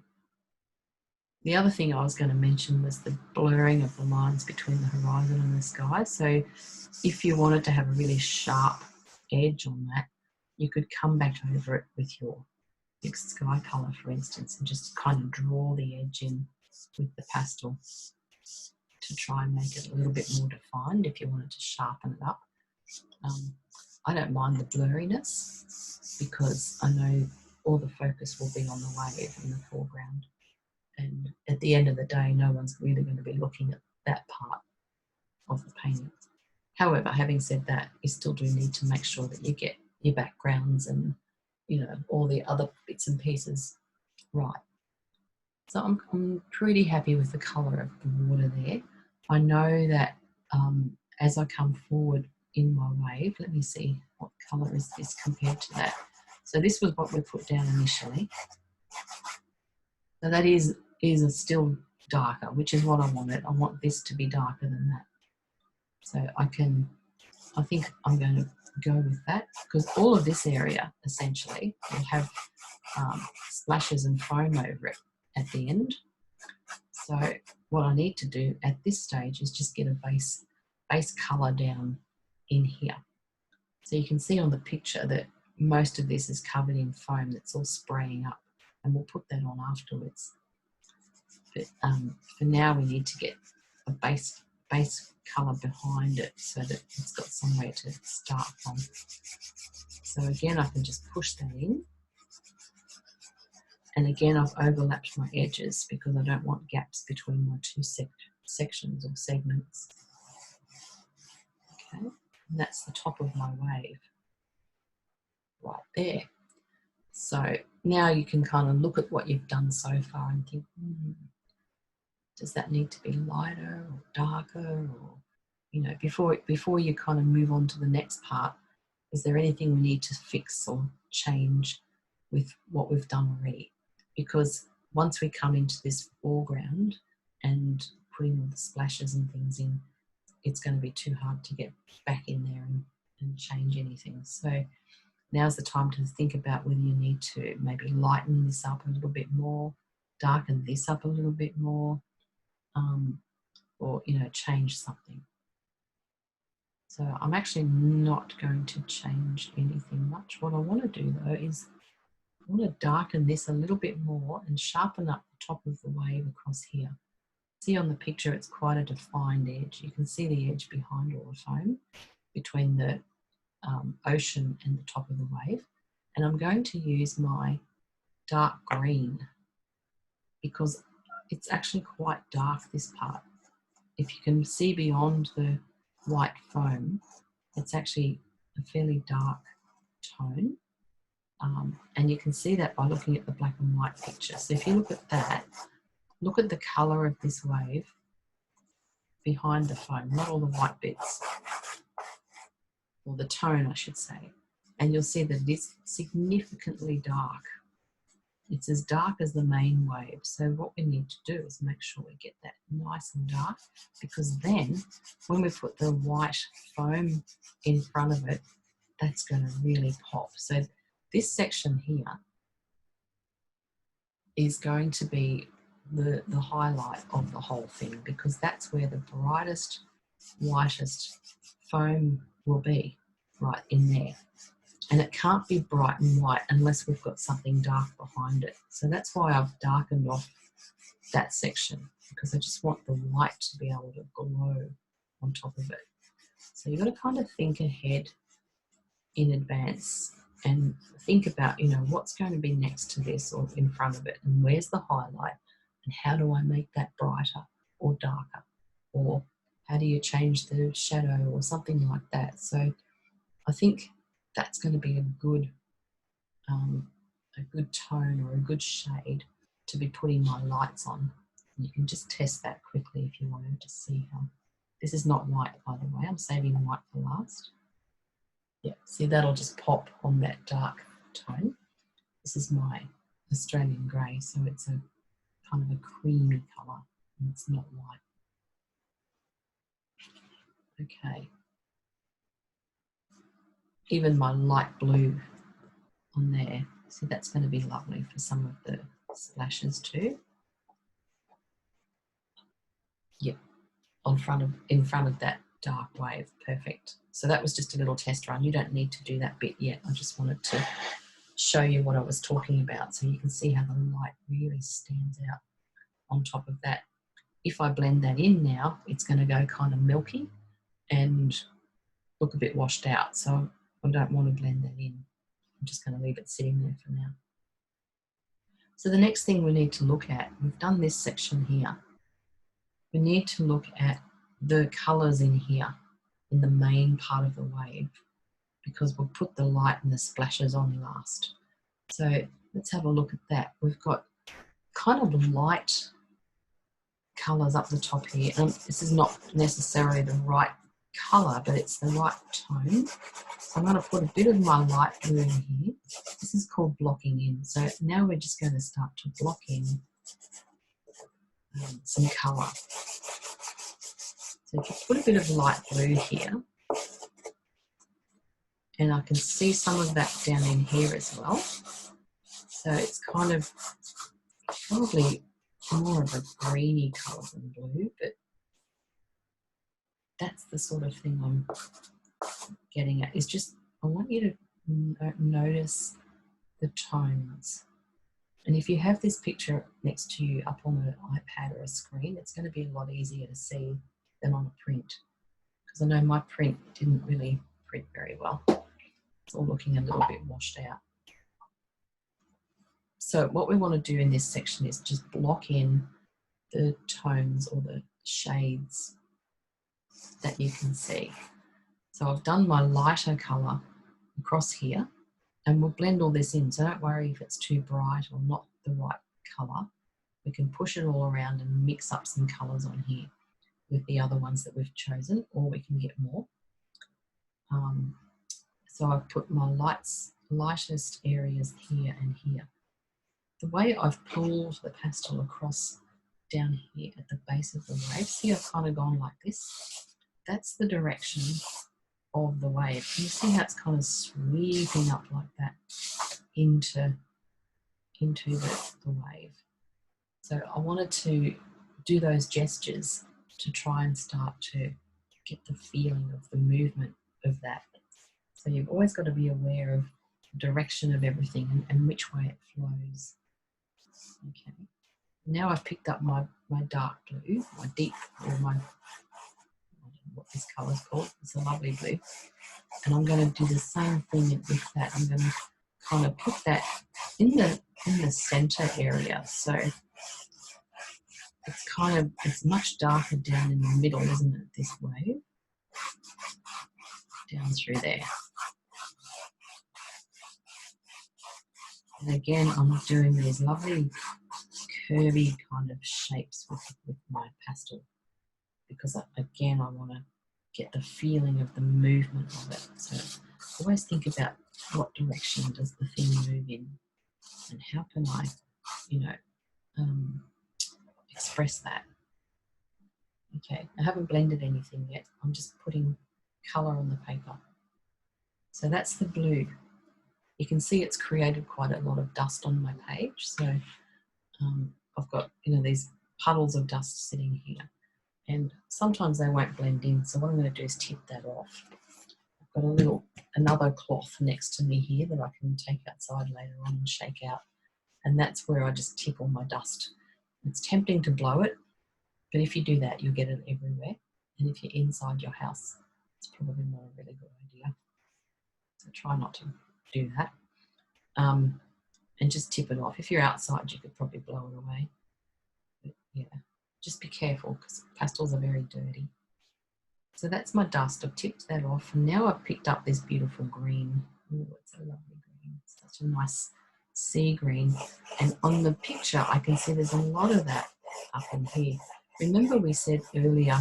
The other thing I was going to mention was the blurring of the lines between the horizon and the sky. So if you wanted to have a really sharp edge on that, you could come back over it with your sky colour, for instance, and just kind of draw the edge in with the pastel to try and make it a little bit more defined if you wanted to sharpen it up. I don't mind the blurriness because I know all the focus will be on the wave in the foreground. And at the end of the day, no one's really going to be looking at that part of the painting. However, having said that, you still do need to make sure that you get your backgrounds and, you know, all the other bits and pieces right. So I'm pretty happy with the colour of the water there. I know that as I come forward in my wave, let me see what colour is this compared to that. So this was what we put down initially. So that is still darker, which is what I wanted. I want this to be darker than that. So I think I'm going to go with that because all of this area essentially will have splashes and foam over it at the end. So what I need to do at this stage is just get a base colour down in here. So you can see on the picture that most of this is covered in foam that's all spraying up, and we'll put that on afterwards. But for now we need to get a base base colour behind it so that it's got somewhere to start from. So again, I can just push that in. And again, I've overlapped my edges because I don't want gaps between my two sections or segments. Okay, and that's the top of my wave right there. So now you can kind of look at what you've done so far and think, does that need to be lighter or darker? Or, you know, before you kind of move on to the next part, is there anything we need to fix or change with what we've done already? Because once we come into this foreground and putting all the splashes and things in, it's going to be too hard to get back in there and change anything. So now's the time to think about whether you need to maybe lighten this up a little bit more, darken this up a little bit more, or, you know, change something. So I'm actually not going to change anything much. What I want to do though is I want to darken this a little bit more and sharpen up the top of the wave across here. See on the picture, it's quite a defined edge. You can see the edge behind all the foam between the ocean and the top of the wave. And I'm going to use my dark green because it's actually quite dark, this part. If you can see beyond the white foam, it's actually a fairly dark tone. And you can see that by looking at the black and white picture. So if you look at that, look at the colour of this wave behind the foam, not all the white bits, or the tone, I should say. And you'll see that it is significantly dark. It's as dark as the main wave. So what we need to do is make sure we get that nice and dark, because then when we put the white foam in front of it, that's going to really pop. So this section here is going to be the highlight of the whole thing, because that's where the brightest, whitest foam will be, right in there. And it can't be bright and white unless we've got something dark behind it. So that's why I've darkened off that section, because I just want the white to be able to glow on top of it. So you've got to kind of think ahead in advance and think about, you know, what's going to be next to this or in front of it, and where's the highlight, and how do I make that brighter or darker, or how do you change the shadow or something like that. So I think that's going to be a good tone or a good shade to be putting my lights on. And you can just test that quickly if you wanted to see how. This is not white, by the way. I'm saving white for last. Yeah, see, that'll just pop on that dark tone. This is my Australian grey, so it's a kind of a creamy colour, and it's not white. Okay. Even my light blue on there, see, that's going to be lovely for some of the splashes too. Yep, in front of that dark wave, perfect. So that was just a little test run. You don't need to do that bit yet. I just wanted to show you what I was talking about, so you can see how the light really stands out on top of that. If I blend that in now, it's going to go kind of milky and look a bit washed out. So I don't want to blend that in. I'm just going to leave it sitting there for now. So the next thing we need to look at, we've done this section here. We need to look at the colours in here, in the main part of the wave, because we'll put the light and the splashes on last. So let's have a look at that. We've got kind of light colours up the top here. And this is not necessarily the right colour, but it's the right tone. So I'm going to put a bit of my light blue in here. This is called blocking in. So now we're just going to start to block in some colour. So if you put a bit of light blue here, and I can see some of that down in here as well. So it's kind of probably more of a greeny colour than blue, but that's the sort of thing I'm getting at. Is just, I want you to notice the tones. And if you have this picture next to you up on an iPad or a screen, it's going to be a lot easier to see than on a print, because I know my print didn't really print very well. It's all looking a little bit washed out. So what we want to do in this section is just block in the tones or the shades that you can see. So I've done my lighter colour across here, and we'll blend all this in, so don't worry if it's too bright or not the right colour. We can push it all around and mix up some colours on here with the other ones that we've chosen, or we can get more. So I've put my lightest areas here and here. The way I've pulled the pastel across down here at the base of the wave, see I've kind of gone like this. That's the direction of the wave. Can you see how it's kind of sweeping up like that into the wave? So I wanted to do those gestures to try and start to get the feeling of the movement of that. So you've always got to be aware of the direction of everything and which way it flows. Okay. Now I've picked up my dark blue, my deep, or my, I don't know what this colour is called. It's a lovely blue. And I'm going to do the same thing with that. I'm going to kind of put that in the centre area. So it's much darker down in the middle, isn't it, this wave? Down through there. And again, I'm doing these lovely curvy kind of shapes with my pastel, because again, I want to get the feeling of the movement of it. So always think about what direction does the thing move in, and how can I, express that. Okay, I haven't blended anything yet. I'm just putting colour on the paper. So that's the blue. You can see it's created quite a lot of dust on my page. So I've got, these puddles of dust sitting here, and sometimes they won't blend in. So what I'm going to do is tip that off. I've got another cloth next to me here that I can take outside later on and shake out. And that's where I just tip all my dust. It's tempting to blow it, but if you do that, you'll get it everywhere. And if you're inside your house, it's probably not a really good idea. So try not to do that. And just tip it off. If you're outside, you could probably blow it away. But yeah, just be careful because pastels are very dirty. So that's my dust. I've tipped that off, and now I've picked up this beautiful green. Oh, it's a lovely green. It's such a nice sea green. And on the picture, I can see there's a lot of that up in here. Remember we said earlier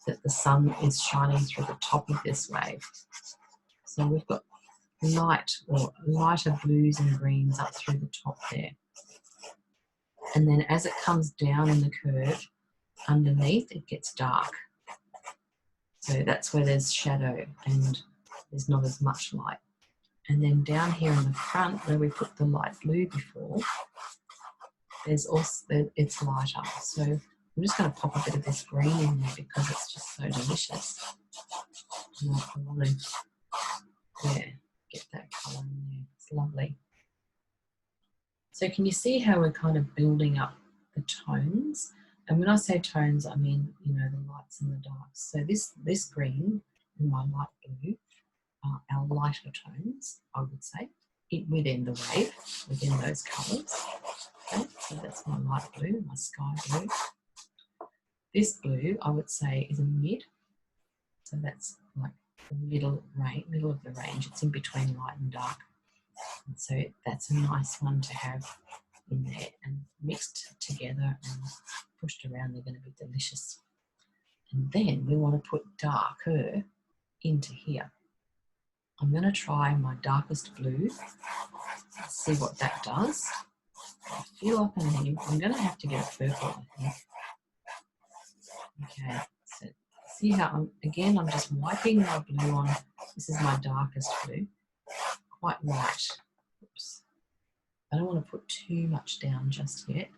that the sun is shining through the top of this wave. So we've got lighter blues and greens up through the top there. And then as it comes down in the curve, underneath it gets dark. So that's where there's shadow and there's not as much light. And then down here in the front where we put the light blue before, there's also, it's lighter. So I'm just going to pop a bit of this green in there because it's just so delicious. And I want to, get that colour in there. It's lovely. So can you see how we're kind of building up the tones? And when I say tones, I mean, the lights and the darks. So this green and my light blue are our lighter tones, I would say, within the wave, within those colours. Okay, so that's my light blue, my sky blue. This blue, I would say, is a mid. So that's like the middle of the range. It's in between light and dark. And so that's a nice one to have in there, and mixed together and pushed around, they're going to be delicious. And then we want to put darker into here. I'm going to try my darkest blue, see what that does. I feel like I'm going to have to get a purple, I think. Okay, so see how I'm just wiping my blue on. This is my darkest blue, quite light. Oops. I don't want to put too much down just yet.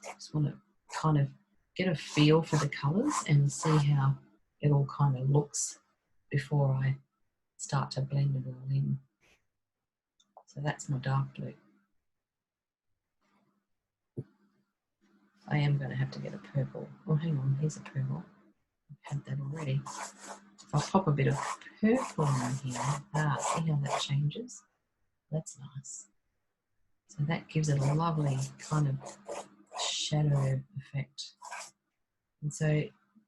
I just want to kind of get a feel for the colours and see how it all kind of looks before I start to blend it all in. So that's my dark blue. I am going to have to get a purple. Oh, hang on, here's a purple. had that already. If I pop a bit of purple on here, see how that changes? That's nice. So that gives it a lovely kind of shadow effect. And so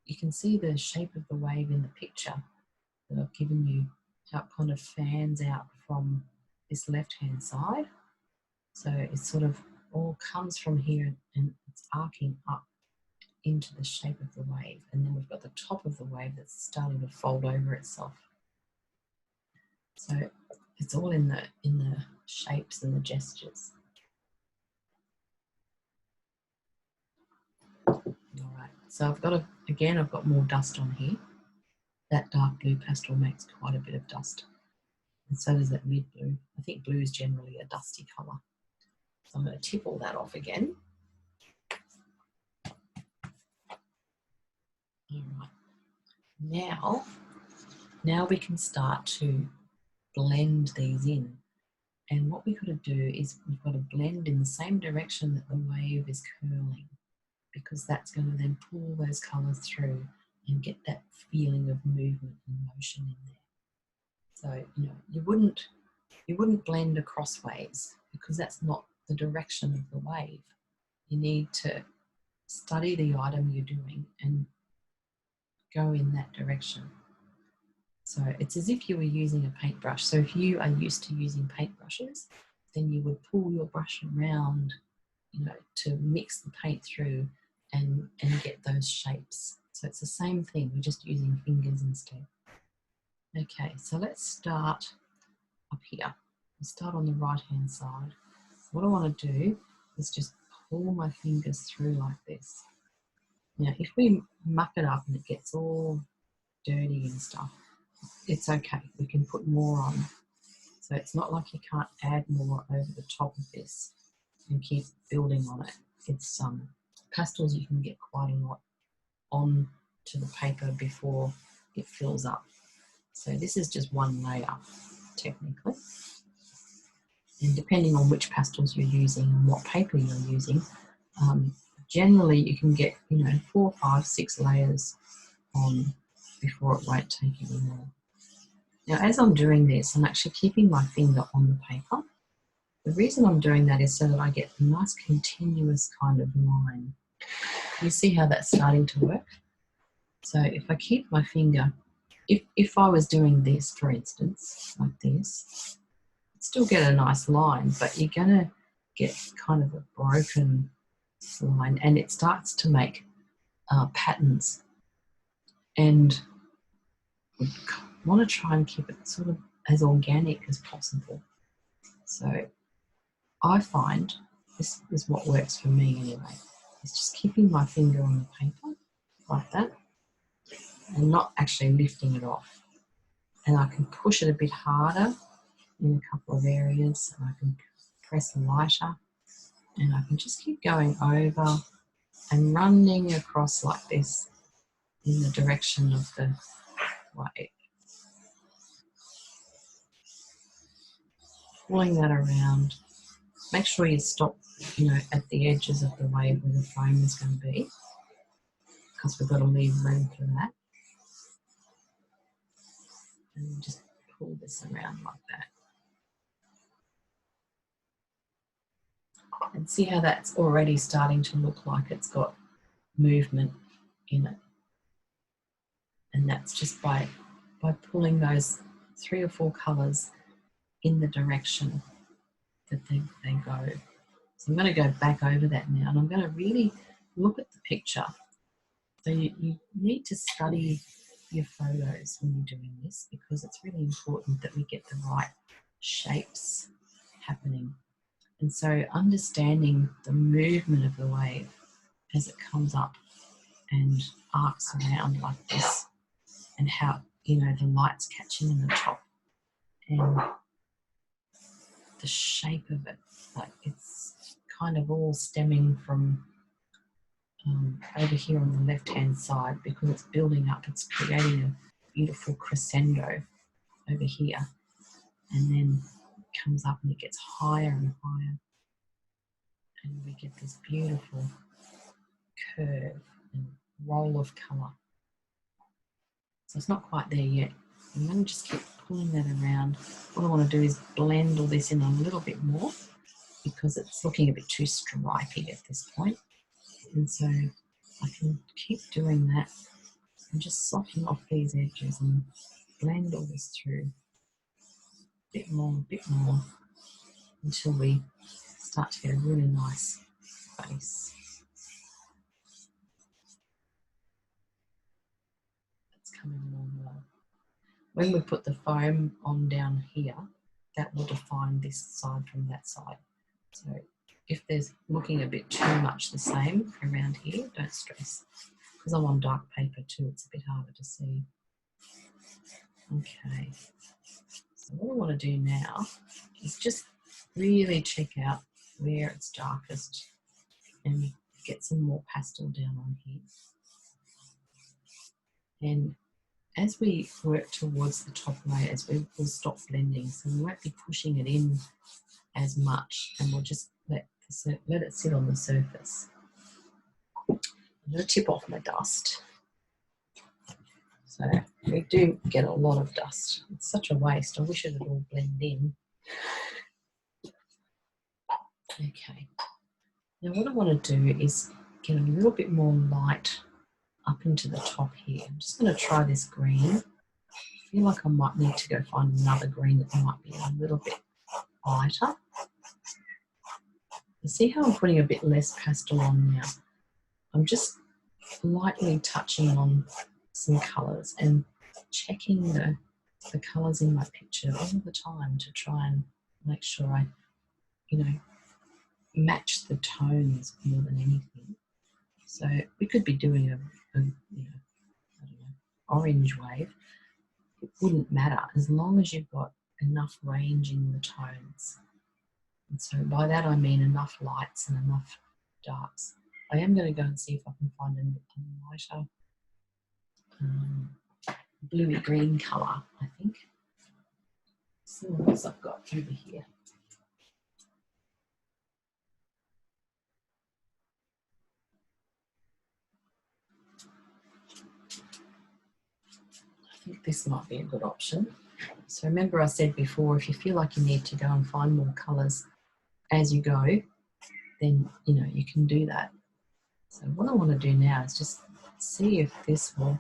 you can see the shape of the wave in the picture that I've given you, how it kind of fans out from this left-hand side. So it sort of all comes from here and it's arcing up into the shape of the wave. And then we've got the top of the wave that's starting to fold over itself. So it's all in the shapes and the gestures. All right, so I've got more dust on here. That dark blue pastel makes quite a bit of dust. And so does that mid blue. I think blue is generally a dusty colour. So I'm going to tip all that off again. All right. Now we can start to blend these in. And what we've got to do is we've got to blend in the same direction that the wave is curling, because that's going to then pull those colours through and get that feeling of movement and motion in there. So, you know, you wouldn't blend across waves because that's not the direction of the wave. You need to study the item you're doing and go in that direction. So it's as if you were using a paintbrush. So if you are used to using paintbrushes, then you would pull your brush around, you know, to mix the paint through and get those shapes. So it's the same thing, we're just using fingers instead. Okay, so let's start up here. We'll start on the right hand side. What I want to do is just pull my fingers through like this. Now if we muck it up and it gets all dirty and stuff, it's okay, we can put more on. So it's not like you can't add more over the top of this and keep building on it. It's pastels, you can get quite a lot on to the paper before it fills up. So this is just one layer technically. And depending on which pastels you're using and what paper you're using, generally you can get, you know, 4, 5, 6 layers on before it won't take any more. Now as I'm doing this, I'm actually keeping my finger on the paper. The reason I'm doing that is so that I get a nice continuous kind of line. You see how that's starting to work? So if I keep my finger, if I was doing this, for instance, like this, I'd still get a nice line, but you're going to get kind of a broken line and it starts to make patterns. And we want to try and keep it sort of as organic as possible. So I find this is what works for me anyway. It's just keeping my finger on the paper like that and not actually lifting it off. And I can push it a bit harder in a couple of areas, and I can press lighter, and I can just keep going over and running across like this in the direction of the wave. Pulling that around. Make sure you stop, you know, at the edges of the wave where the frame is going to be, because we've got to leave room for that. And just pull this around like that. And see how that's already starting to look like it's got movement in it. And that's just by pulling those 3 or 4 colours in the direction that they go. So I'm going to go back over that now, and I'm going to really look at the picture. So you need to study your photos when you're doing this, because it's really important that we get the right shapes happening. And so understanding the movement of the wave as it comes up and arcs around like this, and how, you know, the light's catching in the top and the shape of it, like it's kind of all stemming from over here on the left hand side, because it's building up, it's creating a beautiful crescendo over here, and then it comes up and it gets higher and higher, and we get this beautiful curve and roll of colour. So it's not quite there yet. I'm going to just keep pulling that around. What I want to do is blend all this in a little bit more because it's looking a bit too stripy at this point. And so I can keep doing that and just soften off these edges and blend all this through a bit more until we start to get a really nice base. It's coming along well. When we put the foam on down here, that will define this side from that side. So if there's looking a bit too much the same around here, don't stress. Because I'm on dark paper too, it's a bit harder to see. Okay, so what I want to do now is just really check out where it's darkest and get some more pastel down on here. And as we work towards the top layers, we will stop blending, so we won't be pushing it in as much, and we'll just let it sit on the surface. I'm going to tip off my dust. So we do get a lot of dust. It's such a waste. I wish it would all blend in. Okay. Now what I want to do is get a little bit more light up into the top here. I'm just going to try this green. I feel like I might need to go find another green that might be a little bit lighter. You see how I'm putting a bit less pastel on now? I'm just lightly touching on some colours and checking the colours in my picture all the time to try and make sure I, match the tones more than anything. So we could be doing a I don't know, orange wave. It wouldn't matter as long as you've got enough range in the tones. And so by that I mean enough lights and enough darks. I am going to go and see if I can find a lighter bluey green colour, I think. See what else I've got over here. I think this might be a good option. So remember I said before, if you feel like you need to go and find more colours as you go, then you can do that. So what I want to do now is just see if this will,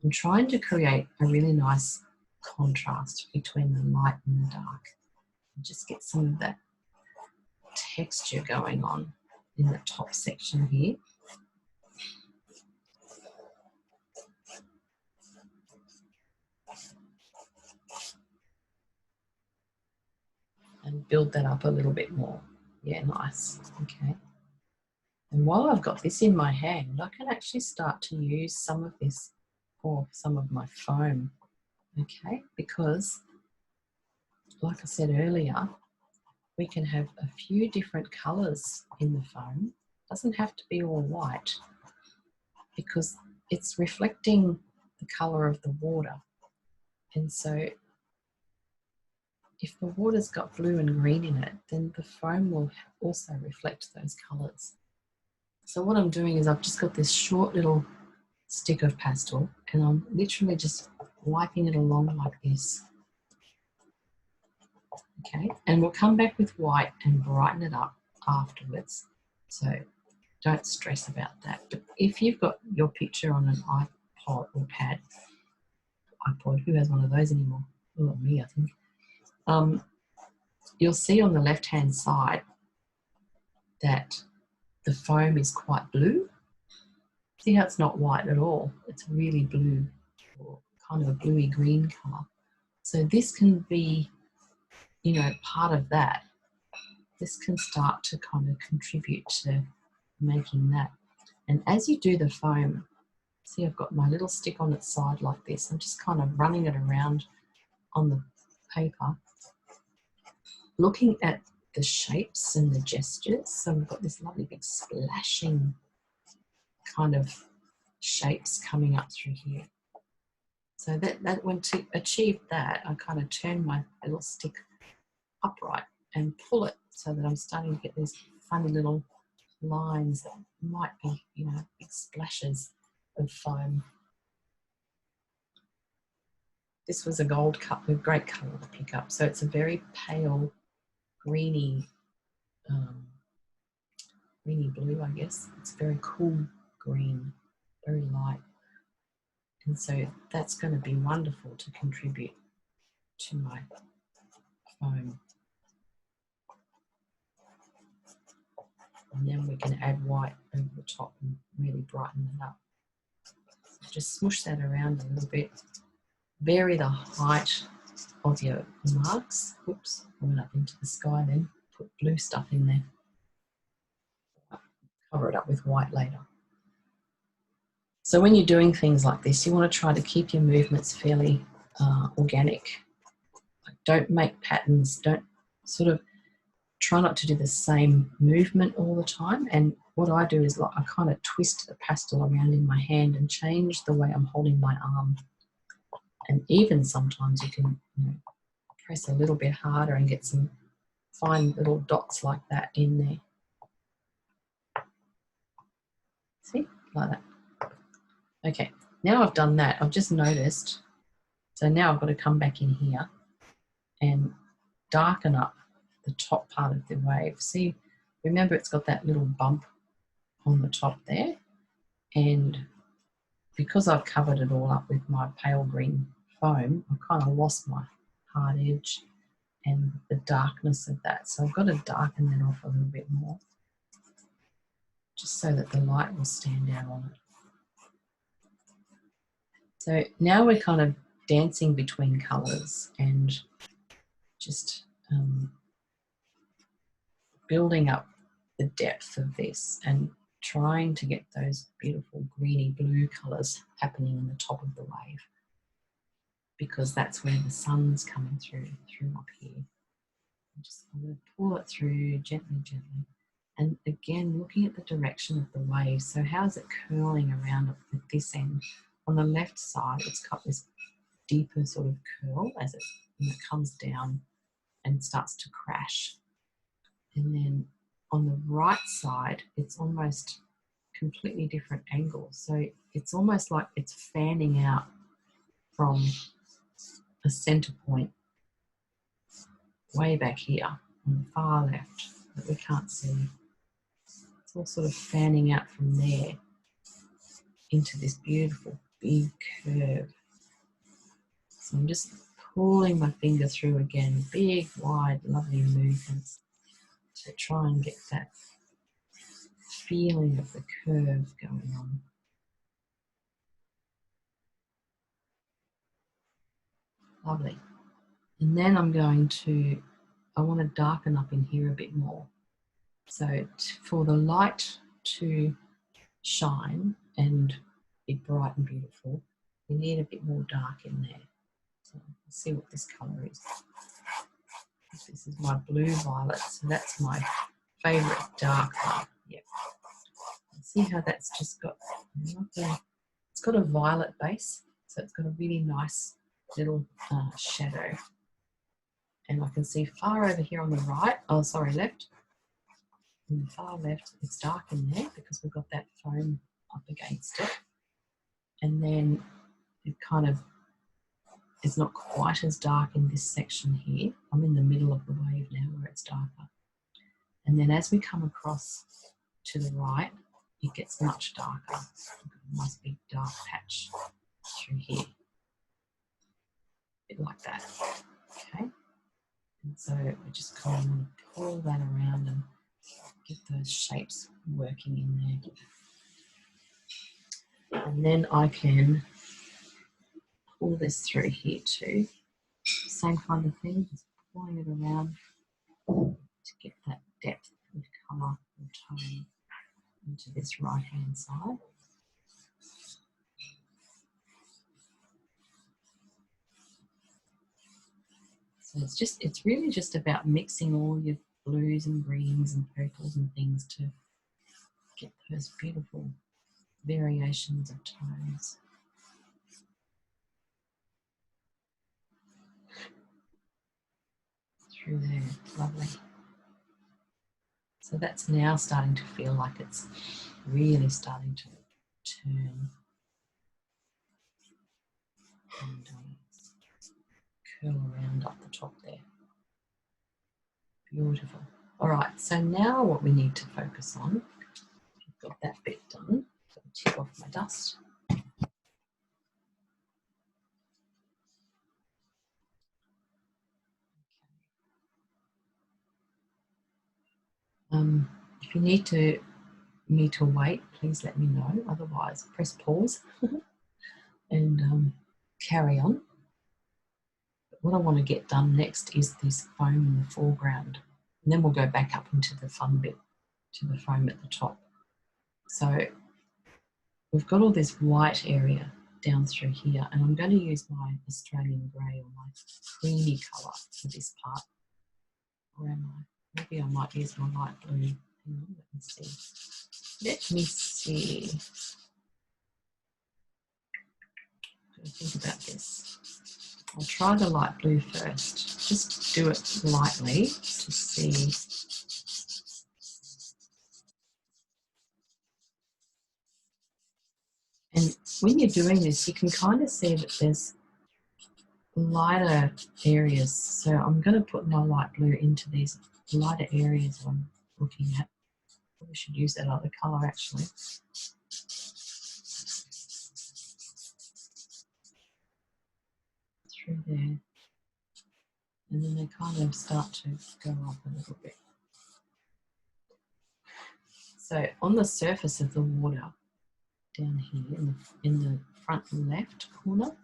I'm trying to create a really nice contrast between the light and the dark. And just get some of that texture going on in the top section here. And build that up a little bit more. Yeah, nice. Okay. And while I've got this in my hand, I can actually start to use some of this for some of my foam. Okay, because like I said earlier, we can have a few different colours in the foam. It doesn't have to be all white because it's reflecting the colour of the water. And so if the water's got blue and green in it, then the foam will also reflect those colours. So what I'm doing is I've just got this short little stick of pastel and I'm literally just wiping it along like this. Okay, and we'll come back with white and brighten it up afterwards. So don't stress about that. But if you've got your picture on an iPod or iPod, who has one of those anymore? Oh, me, I think. You'll see on the left-hand side that the foam is quite blue. See how it's not white at all? It's really blue, or kind of a bluey green colour. So this can be, part of that. This can start to kind of contribute to making that. And as you do the foam, see I've got my little stick on its side like this. I'm just kind of running it around on the paper, looking at the shapes and the gestures. So we've got this lovely big splashing kind of shapes coming up through here. So that when to achieve that, I kind of turn my little stick upright and pull it so that I'm starting to get these funny little lines that might be, big splashes of foam. this was a gold cup with great colour to pick up. So it's a very pale greeny, greeny blue, I guess. It's very cool green, very light. And so that's going to be wonderful to contribute to my foam. And then we can add white over the top and really brighten it up. So just smoosh that around a little bit. Vary the height of your marks. Oops, I went up into the sky then. Put blue stuff in there. Cover it up with white later. So when you're doing things like this, you want to try to keep your movements fairly organic. Don't make patterns. Don't sort of try not to do the same movement all the time. And what I do is, like, I kind of twist the pastel around in my hand and change the way I'm holding my arm. And even sometimes you can, you know, press a little bit harder and get some fine little dots like that in there. See, like that. Okay, now I've done that, I've just noticed, so now I've got to come back in here and darken up the top part of the wave. See, remember it's got that little bump on the top there, and because I've covered it all up with my pale green foam, I've kind of lost my hard edge and the darkness of that. So I've got to darken that off a little bit more, just so that the light will stand out on it. So now we're kind of dancing between colours and just building up the depth of this and trying to get those beautiful greeny blue colours happening in the top of the wave, because that's where the sun's coming through up here. I'm going to pull it through gently, gently. And again, looking at the direction of the wave. So how's it curling around at this end? On the left side, it's got this deeper sort of curl as it comes down and starts to crash. And then on the right side, it's almost completely different angle. So it's almost like it's fanning out from a center point way back here on the far left that we can't see. It's all sort of fanning out from there into this beautiful big curve. So I'm just pulling my finger through again, big, wide, lovely movements to try and get that feeling of the curve going on. Lovely. And then I'm going to, I want to darken up in here a bit more. So for the light to shine and be bright and beautiful, we need a bit more dark in there. So let's see what this colour is. This is my blue violet, so that's my favourite dark one. Yep. See how that's just got, it's got a violet base, so it's got a really nice little shadow. And I can see far over here on the right, oh sorry, left. On the far left, it's dark in there because we've got that foam up against it. And then it kind of is not quite as dark in this section here. I'm in the middle of the wave now where it's darker. And then as we come across to the right, it gets much darker. A nice big dark patch through here. A bit like that. Okay. And so we just kind of want to pull that around and get those shapes working in there. And then I can pull this through here too. Same kind of thing, just pulling it around to get that depth of colour and tone into this right hand side. So it's really just about mixing all your blues and greens and purples and things to get those beautiful variations of tones. Through there, lovely. So that's now starting to feel like it's really starting to turn. And curl around up the top there. Beautiful. All right, so now what we need to focus on, I've got that bit done. I'll tip off my dust. If you need me to wait, please let me know. Otherwise, press pause and carry on. But what I want to get done next is this foam in the foreground. And then we'll go back up into the fun bit, to the foam at the top. So we've got all this white area down through here, and I'm going to use my Australian grey or my creamy colour for this part. Or am I? Maybe I might use my light blue. Hang on, let me see. Let me see. I'm going to think about this. I'll try the light blue first. Just do it lightly to see. And when you're doing this, you can kind of see that there's lighter areas. So I'm going to put my light blue into these lighter areas I'm looking at. Probably should use that other colour actually. Through there. And then they kind of start to go up a little bit. So on the surface of the water, down here in the front left corner,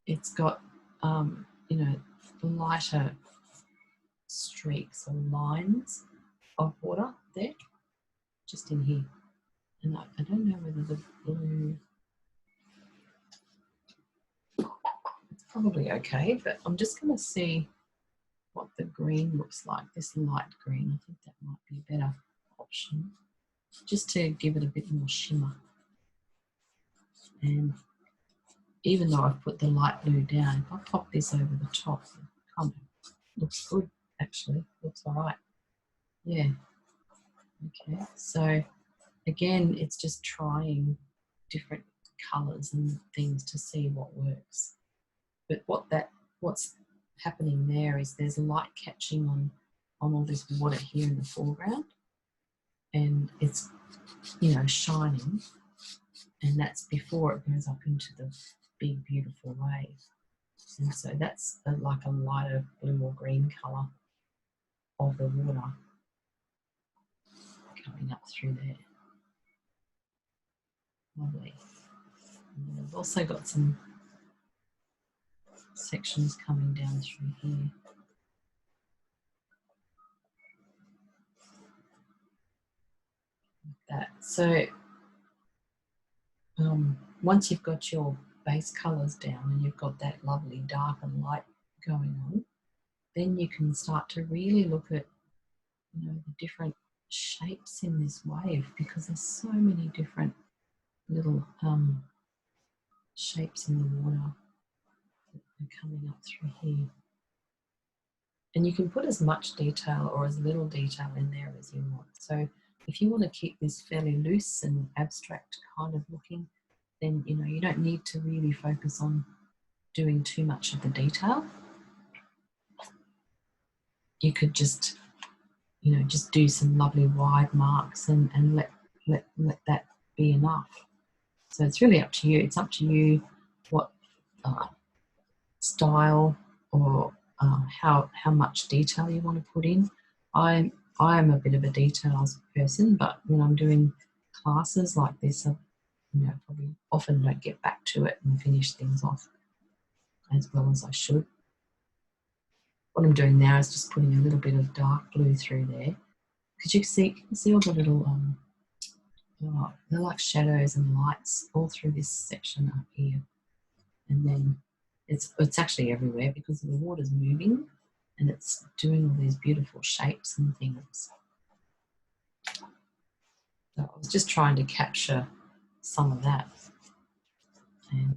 it's got, you know, lighter streaks or lines of water there, just in here. And I don't know whether the blue, it's probably okay, but I'm just going to see what the green looks like, this light green. I think that might be a better option, just to give it a bit more shimmer. And even though I've put the light blue down, if I pop this over the top, it kind of looks good actually, looks all right. Yeah, okay, so again, it's just trying different colours and things to see what works. But what's happening there is there's light catching on all this water here in the foreground, and it's, you know, shining, and that's before it goes up into the big beautiful wave. And so that's like a lighter blue or green colour of the water coming up through there. Lovely. And I've also got some sections coming down through here. Like that. So once you've got your base colours down and you've got that lovely dark and light going on, then you can start to really look at, you know, the different shapes in this wave, because there's so many different little shapes in the water that are coming up through here. And you can put as much detail or as little detail in there as you want. So if you want to keep this fairly loose and abstract kind of looking, then, you know, you don't need to really focus on doing too much of the detail. You could just, you know, just do some lovely wide marks and let that be enough. So it's really up to you. It's up to you what style or how much detail you want to put in. I am a bit of a details person, but when I'm doing classes like this, I, you know, probably often don't get back to it and finish things off as well as I should. What I'm doing now is just putting a little bit of dark blue through there, because you can see all the little they're like shadows and lights all through this section up here, and then it's actually everywhere because the water's moving and it's doing all these beautiful shapes and things. So I was just trying to capture some of that and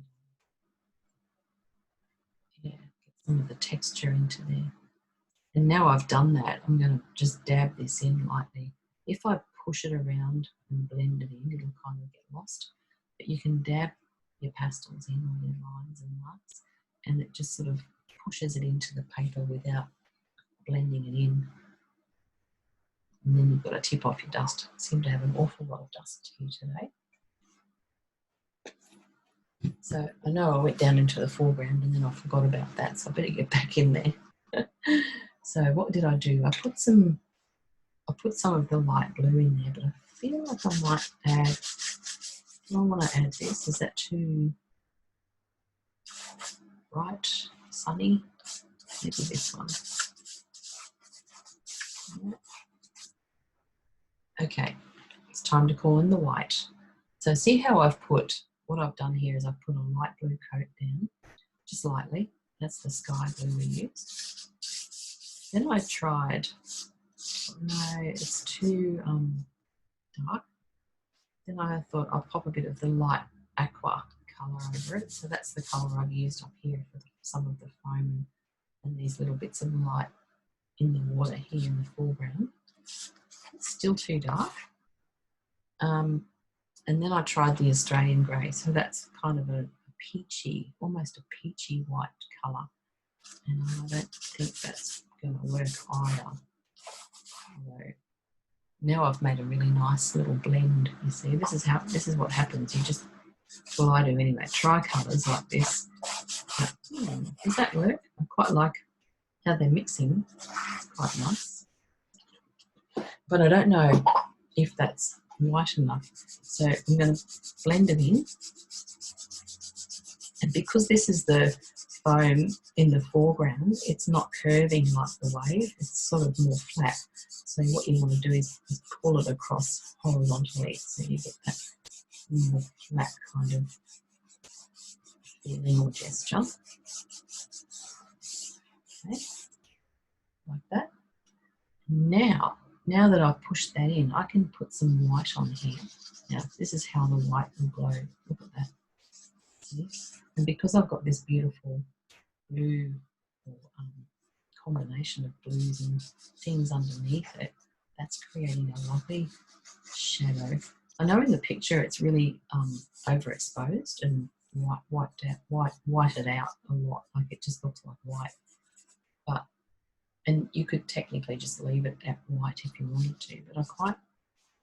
yeah, get some of the texture into there. And now I've done that, I'm going to just dab this in lightly. If I push it around and blend it in, it'll kind of get lost. But you can dab your pastels in, or your lines and marks, and it just sort of pushes it into the paper without blending it in. And then you've got to tip off your dust. I seem to have an awful lot of dust here today. So I know I went down into the foreground and then I forgot about that, so I better get back in there. So what did I do? I put some of the light blue in there, but I feel like I might add, I don't want to add this. Is that too bright, sunny? Maybe this one. Okay, it's time to call in the white. So see how I've put, what I've done here is I've put a light blue coat down, just lightly. That's the sky blue we used. Then I tried, no, it's too dark. Then I thought I'll pop a bit of the light aqua colour over it. So that's the colour I've used up here for some of the foam and these little bits of light in the water here in the foreground. It's still too dark. And then I tried the Australian grey. So that's kind of a peachy, almost a peachy white colour. And I don't think that's going to work either. Although now I've made a really nice little blend. You see, this is what happens. You just, well, I do anyway, try colours like this. But, does that work? I quite like how they're mixing. It's quite nice. But I don't know if that's white enough. So I'm going to blend it in. And because this is the foam in the foreground, it's not curving like the wave. It's sort of more flat. So what you want to do is pull it across horizontally so you get that more flat kind of feeling or gesture. Okay, like that. Now that I've pushed that in, I can put some white on here. Now, this is how the white will glow. Look at that. See? And because I've got this beautiful blue or combination of blues and things underneath it, that's creating a lovely shadow. I know in the picture it's really overexposed and whited out a lot, like it just looks like white. But and you could technically just leave it at white if you wanted to, but I quite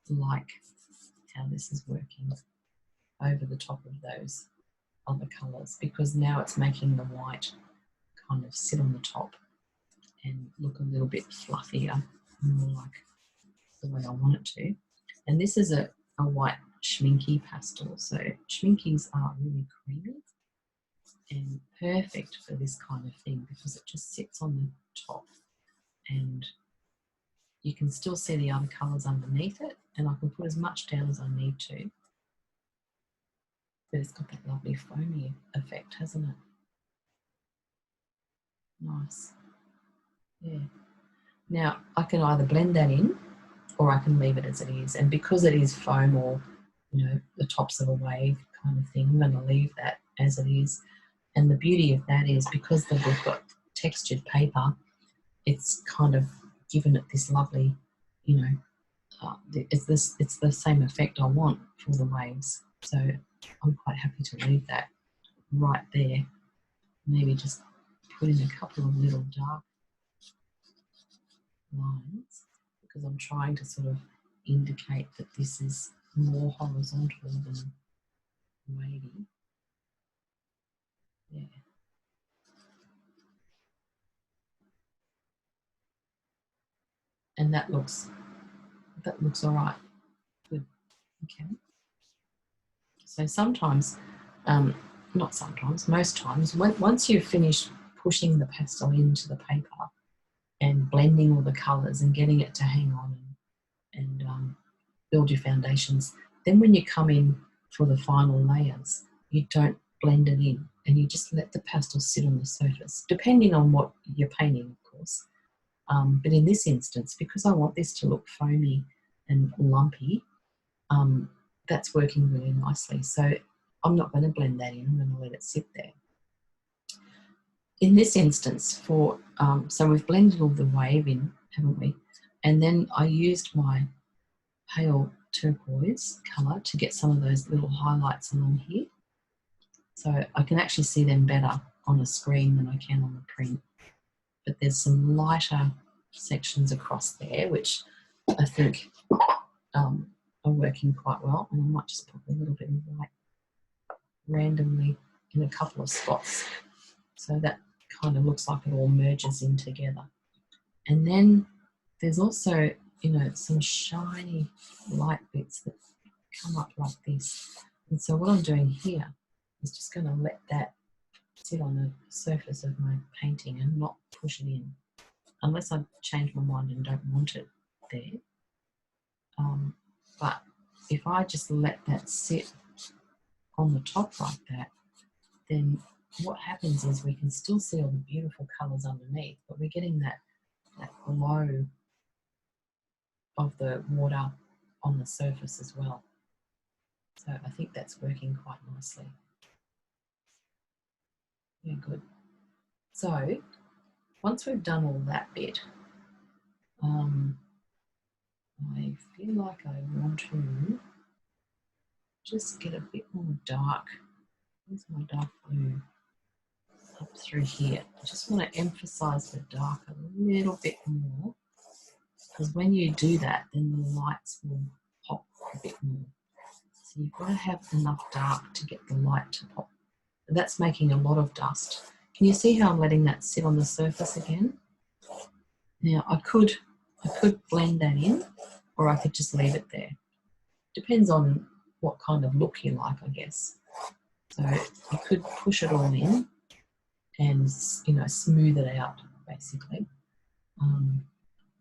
like how this is working over the top of those other colours, because now it's making the white kind of sit on the top and look a little bit fluffier, more like the way I want it to. And this is a white schminky pastel, so schminkies are really creamy and perfect for this kind of thing because it just sits on the top and you can still see the other colours underneath it, and I can put as much down as I need to. But it's got that lovely foamy effect, hasn't it? Nice. Yeah. Now, I can either blend that in or I can leave it as it is. And because it is foam or, you know, the tops of a wave kind of thing, I'm going to leave that as it is. And the beauty of that is because we've got textured paper, it's kind of given it this lovely, you know, it's the same effect I want for the waves. So I'm quite happy to leave that right there. Maybe just put in a couple of little dark lines because I'm trying to sort of indicate that this is more horizontal than wavy. Yeah. And that looks all right. Good. Okay. So sometimes, not sometimes, most times, once you've finished pushing the pastel into the paper and blending all the colours and getting it to hang on and build your foundations, then when you come in for the final layers, you don't blend it in and you just let the pastel sit on the surface, depending on what you're painting, of course. But in this instance, because I want this to look foamy and lumpy, that's working really nicely. So I'm not going to blend that in, I'm going to let it sit there. In this instance, so we've blended all the wave in, haven't we? And then I used my pale turquoise colour to get some of those little highlights along here. So I can actually see them better on a screen than I can on the print. But there's some lighter sections across there, which I think are working quite well. And I might just put a little bit of white randomly in a couple of spots. So that kind of looks like it all merges in together. And then there's also, you know, some shiny light bits that come up like this. And so what I'm doing here is just going to let that sit on the surface of my painting and not push it in, unless I change my mind and don't want it there. But if I just let that sit on the top like that, then what happens is we can still see all the beautiful colours underneath, but we're getting that glow of the water on the surface as well. So I think that's working quite nicely. Yeah, good. So once we've done all that bit, I feel like I want to just get a bit more dark. Where's my dark blue? Up through here. I just want to emphasize the dark a little bit more, because when you do that, then the lights will pop a bit more. So you've got to have enough dark to get the light to pop. And that's making a lot of dust. Can you see how I'm letting that sit on the surface again? Now I could blend that in, or I could just leave it there. Depends on what kind of look you like, I guess. So you could push it all in and, you know, smooth it out basically, or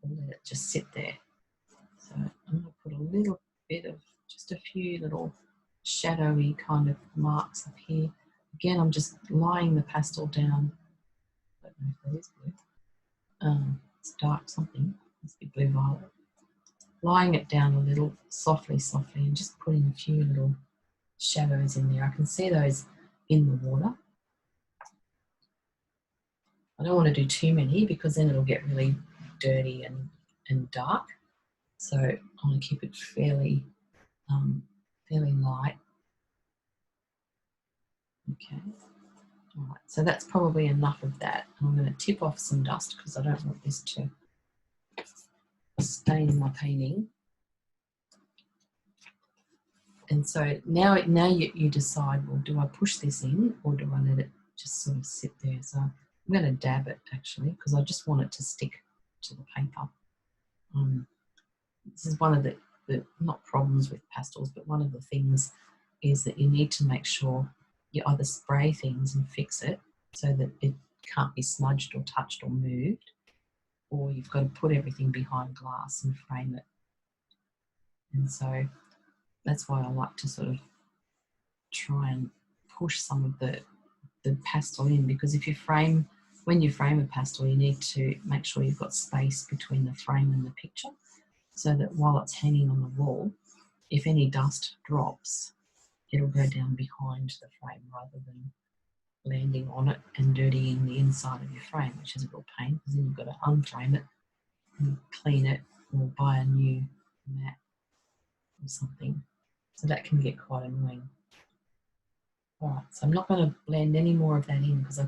let it just sit there. So I'm going to put a little bit of, just a few little shadowy kind of marks up here. Again, I'm just lying the pastel down. I don't know if that is blue. It's dark something. Must be blue violet. Lying it down a little softly, and just putting a few little shadows in there. I can see those in the water. I don't want to do too many because then it'll get really dirty and dark. So I want to keep it fairly light. Okay. All right. So that's probably enough of that. I'm going to tip off some dust because I don't want this to stain my painting. And so now you decide, well, do I push this in or do I let it just sort of sit there? So I'm going to dab it actually because I just want it to stick to the paper. This is one of the not problems with pastels, but one of the things is that you need to make sure you either spray things and fix it so that it can't be smudged or touched or moved, or you've got to put everything behind glass and frame it. And so that's why I like to sort of try and push some of the pastel in, because when you frame a pastel, you need to make sure you've got space between the frame and the picture, so that while it's hanging on the wall, if any dust drops, it'll go down behind the frame rather than landing on it and dirtying the inside of your frame, which is a real pain because then you've got to unframe it and clean it or buy a new mat or something. So that can get quite annoying. All right, so I'm not going to blend any more of that in because I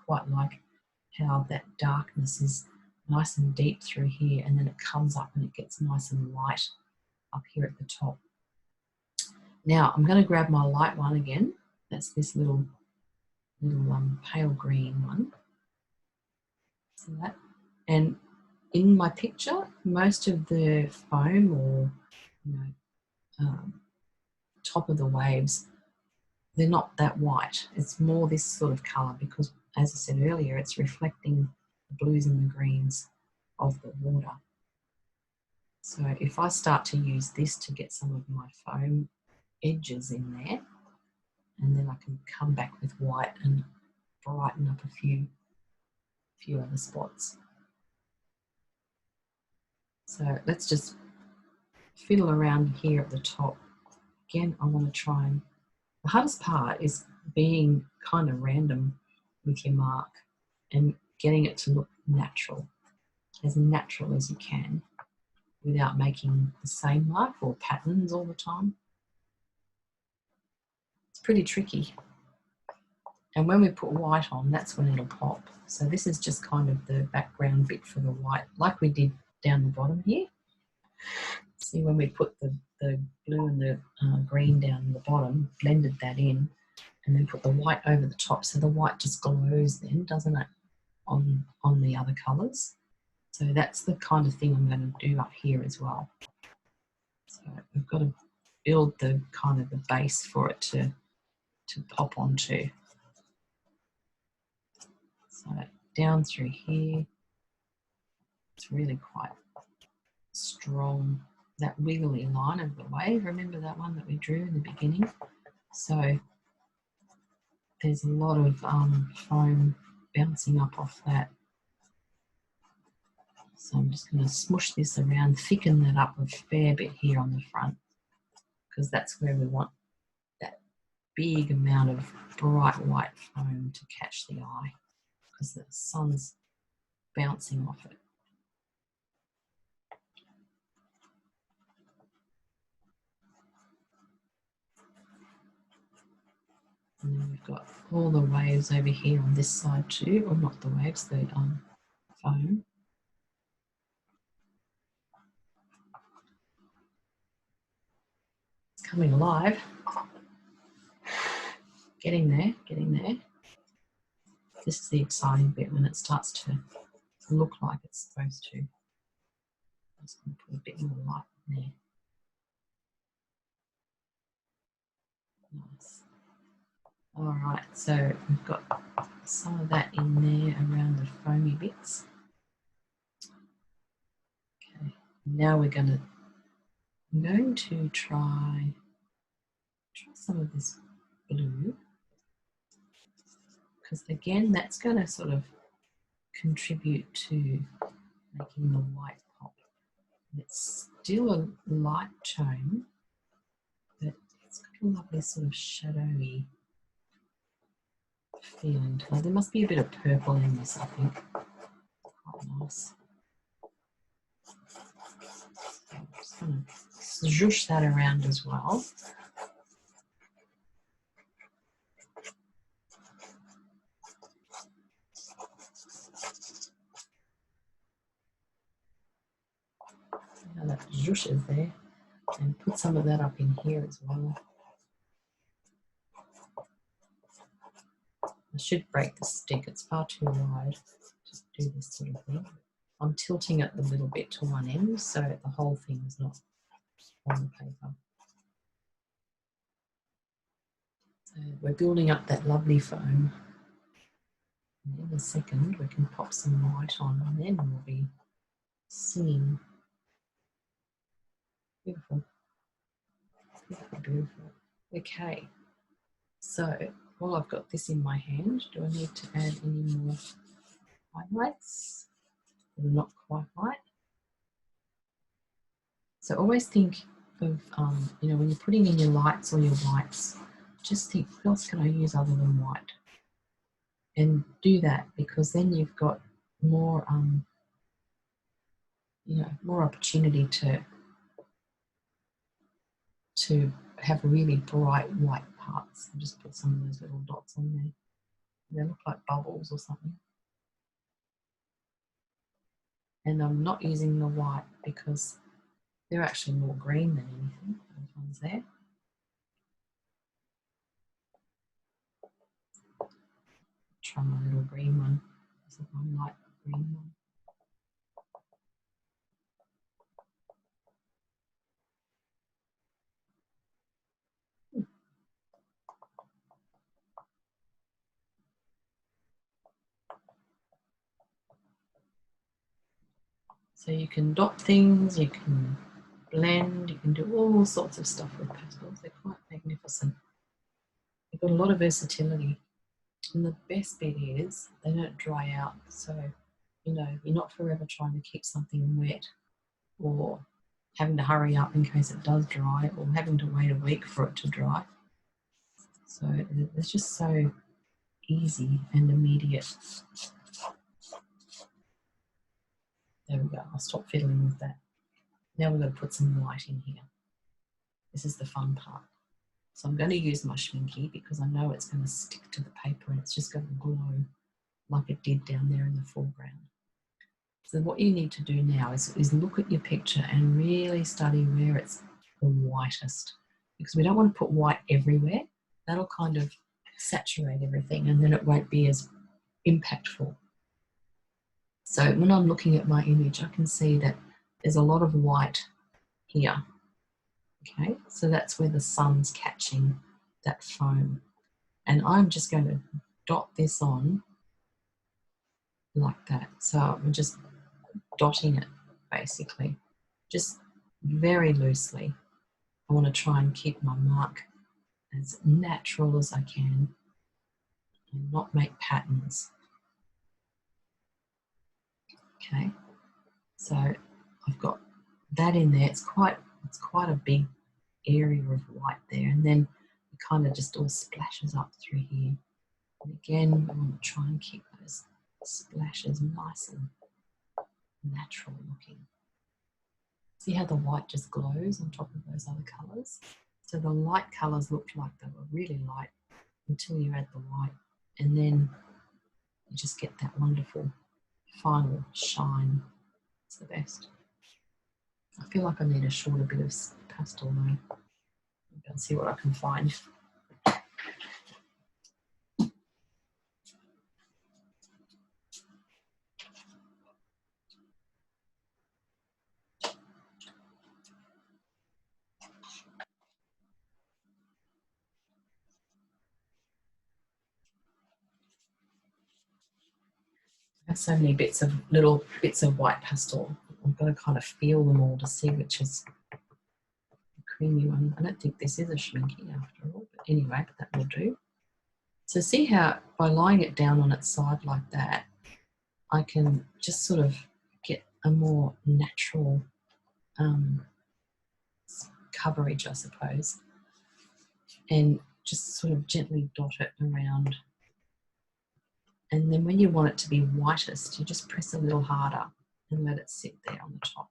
quite like how that darkness is nice and deep through here, and then it comes up and it gets nice and light up here at the top. Now I'm going to grab my light one again. That's this little pale green one. See that? And in my picture, most of the foam or top of the waves, they're not that white. It's more this sort of colour because, as I said earlier, it's reflecting the blues and the greens of the water. So if I start to use this to get some of my foam edges in there, and then I can come back with white and brighten up a few other spots. So let's just fiddle around here at the top. Again, I want to try and, the hardest part is being kind of random with your mark and getting it to look natural as you can without making the same mark or patterns all the time. It's pretty tricky. And when we put white on, that's when it'll pop. So this is just kind of the background bit for the white, like we did down the bottom here. See, when we put the blue and the green down the bottom, blended that in, and then put the white over the top, so the white just glows then, doesn't it, on the other colours. So that's the kind of thing I'm going to do up here as well. So we've got to build the kind of the base for it to pop onto. So down through here, it's really quite strong. That wiggly line of the wave, remember that one that we drew in the beginning? So there's a lot of foam bouncing up off that. So I'm just going to smush this around, thicken that up a fair bit here on the front, because that's where we want that big amount of bright white foam to catch the eye, because the sun's bouncing off it. And then we've got all the waves over here on this side too, or not the waves, the foam. It's coming alive. Getting there, getting there. This is the exciting bit, when it starts to look like it's supposed to. I'm just going to put a bit more light in there. Nice. All right, so we've got some of that in there around the foamy bits. Okay, now I'm going to try some of this blue, because again, that's going to sort of contribute to making the white pop. It's still a light tone, but it's got a lovely sort of shadowy feeling to it. There must be a bit of purple in this, I think. Quite nice. So I'm just going to zhoosh that around as well. Now that zhoosh is there, and put some of that up in here as well. I should break the stick, it's far too wide to do this sort of thing. I'm tilting it a little bit to one end so the whole thing is not on the paper. So we're building up that lovely foam. And in a second we can pop some white on, and then we'll be singing. Beautiful. Beautiful, beautiful. Okay, so while I've got this in my hand, do I need to add any more highlights? They're not quite white. So always think of, you know, when you're putting in your lights or your whites, just think, what else can I use other than white? And do that, because then you've got more, you know, more opportunity to have really bright white parts. I'll just put some of those little dots on there. They look like bubbles or something. And I'm not using the white because they're actually more green than anything, those ones there. Try my little green one. This is my light green one. So you can dot things, you can blend, you can do all sorts of stuff with pastels. They're quite magnificent. They've got a lot of versatility. And the best bit is they don't dry out. So, you know, you're not forever trying to keep something wet or having to hurry up in case it does dry, or having to wait a week for it to dry. So it's just so easy and immediate. There we go. I'll stop fiddling with that. Now we're going to put some light in here. This is the fun part. So I'm going to use my Schminky because I know it's going to stick to the paper and it's just going to glow like it did down there in the foreground. So what you need to do now is look at your picture and really study where it's the whitest, because we don't want to put white everywhere. That'll kind of saturate everything and then it won't be as impactful. So when I'm looking at my image, I can see that there's a lot of white here. Okay, so that's where the sun's catching that foam. And I'm just going to dot this on like that. So I'm just dotting it basically, just very loosely. I want to try and keep my mark as natural as I can and not make patterns. Okay, so I've got that in there. It's quite a big area of white there, and then it kind of just all splashes up through here. And again, I want to try and keep those splashes nice and natural looking. See how the white just glows on top of those other colours? So the light colours looked like they were really light until you add the white, and then you just get that wonderful final shine. It's the best. I feel like I need a shorter bit of pastel though. I'll see what I can find. I have so many little bits of white pastel. I've got to kind of feel them all to see which is the creamy one. I don't think this is a Schminky after all, but anyway, that will do. So see how by lying it down on its side like that, I can just sort of get a more natural coverage, I suppose, and just sort of gently dot it around. And then when you want it to be whitest, you just press a little harder and let it sit there on the top.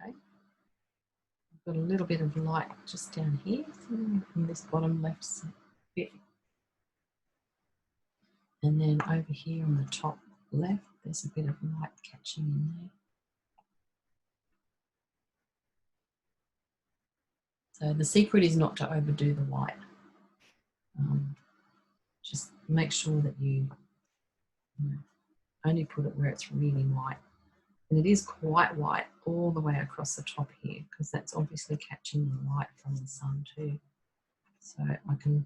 Okay. I've got a little bit of light just down here in this bottom left bit. And then over here on the top left, there's a bit of light catching in there. So the secret is not to overdo the white. Just make sure that you only put it where it's really white. And it is quite white all the way across the top here because that's obviously catching the light from the sun too. So I can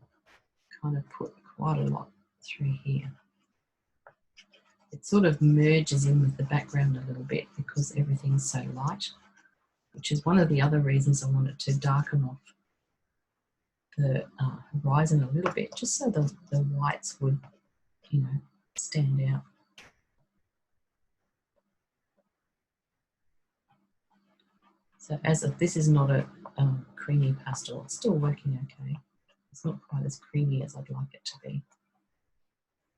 kind of put quite a lot through here. It sort of merges in with the background a little bit because everything's so light, which is one of the other reasons I wanted to darken off the horizon a little bit, just so the whites would, you know, stand out. So as if this is not a creamy pastel, it's still working okay. It's not quite as creamy as I'd like it to be.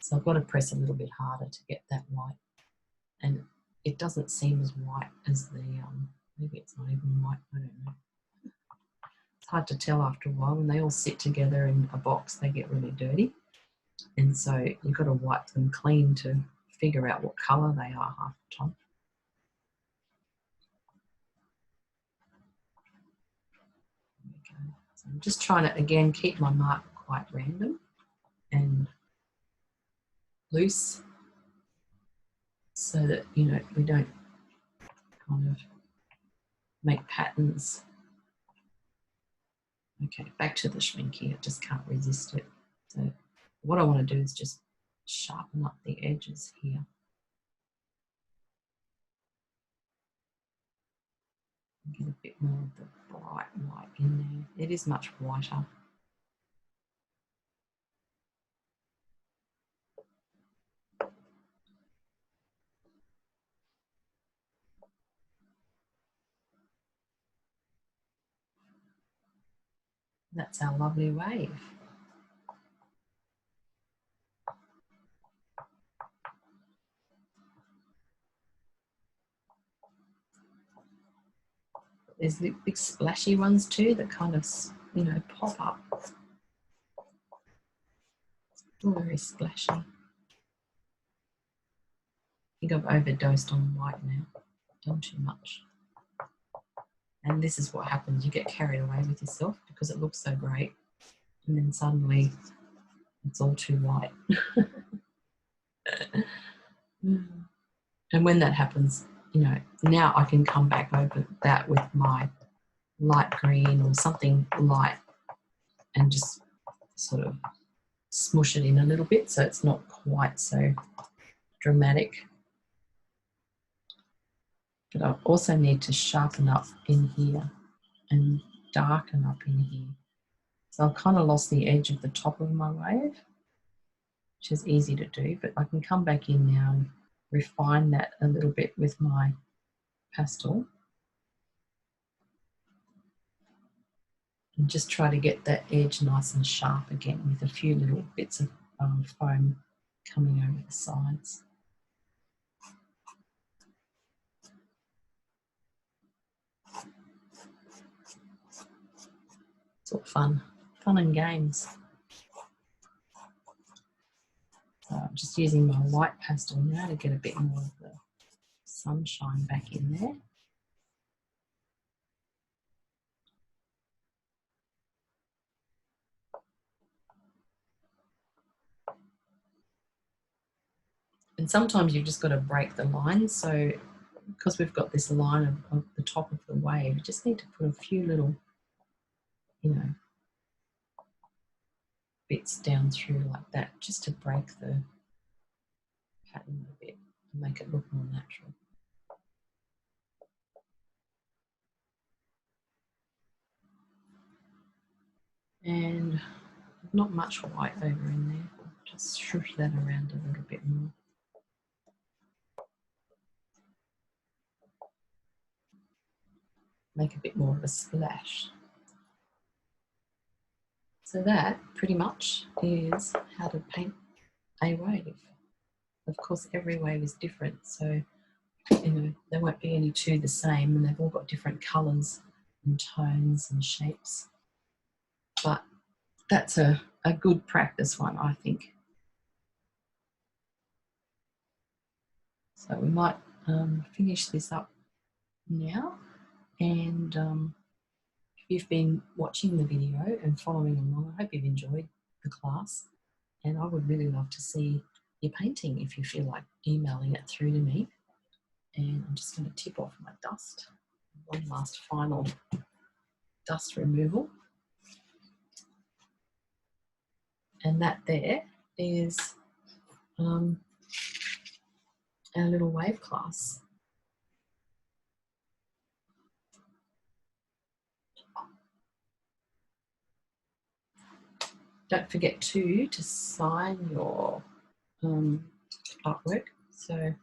So I've got to press a little bit harder to get that white. And it doesn't seem as white as the, maybe it's not even white, I don't know. It's hard to tell after a while. When they all sit together in a box, they get really dirty. And so you've got to wipe them clean to figure out what colour they are half the time. So I'm just trying to, again, keep my mark quite random and loose so that, you know, we don't kind of make patterns. Okay, back to the Schminky. I just can't resist it. So what I want to do is just sharpen up the edges here. Get a bit more of the bright white in there. It is much whiter. That's our lovely wave. There's the big splashy ones too that kind of, you know, pop up. All very splashy. I think I've overdosed on white now. Done too much. And this is what happens. You get carried away with yourself because it looks so great. And then suddenly it's all too white. And when that happens, you know, now I can come back over that with my light green or something light and just sort of smush it in a little bit so it's not quite so dramatic. But I also need to sharpen up in here and darken up in here. So I've kind of lost the edge of the top of my wave, which is easy to do, but I can come back in now and refine that a little bit with my pastel and just try to get that edge nice and sharp again with a few little bits of foam coming over the sides. It's all fun and games. So I'm just using my white pastel now to get a bit more of the sunshine back in there. And sometimes you've just got to break the lines. So because we've got this line of the top of the wave, you just need to put a few little, you know, bits down through like that just to break the pattern a bit and make it look more natural. And not much white over in there. Just shush that around a little bit more. Make a bit more of a splash. So that pretty much is how to paint a wave. Of course, every wave is different, so you know there won't be any two the same, and they've all got different colours and tones and shapes. But that's a good practice one, I think. So we might finish this up now, and if you've been watching the video and following along, I hope you've enjoyed the class, and I would really love to see your painting if you feel like emailing it through to me. And I'm just going to tip off my dust. One last final dust removal. And that there is our little wave class. Don't forget to sign your artwork. So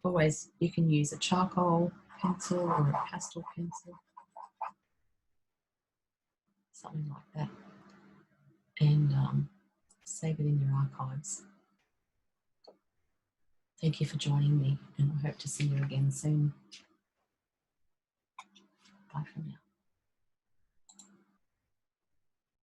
always you can use a charcoal pencil or a pastel pencil, something like that, and save it in your archives. Thank you for joining me, and I hope to see you again soon. Bye for now.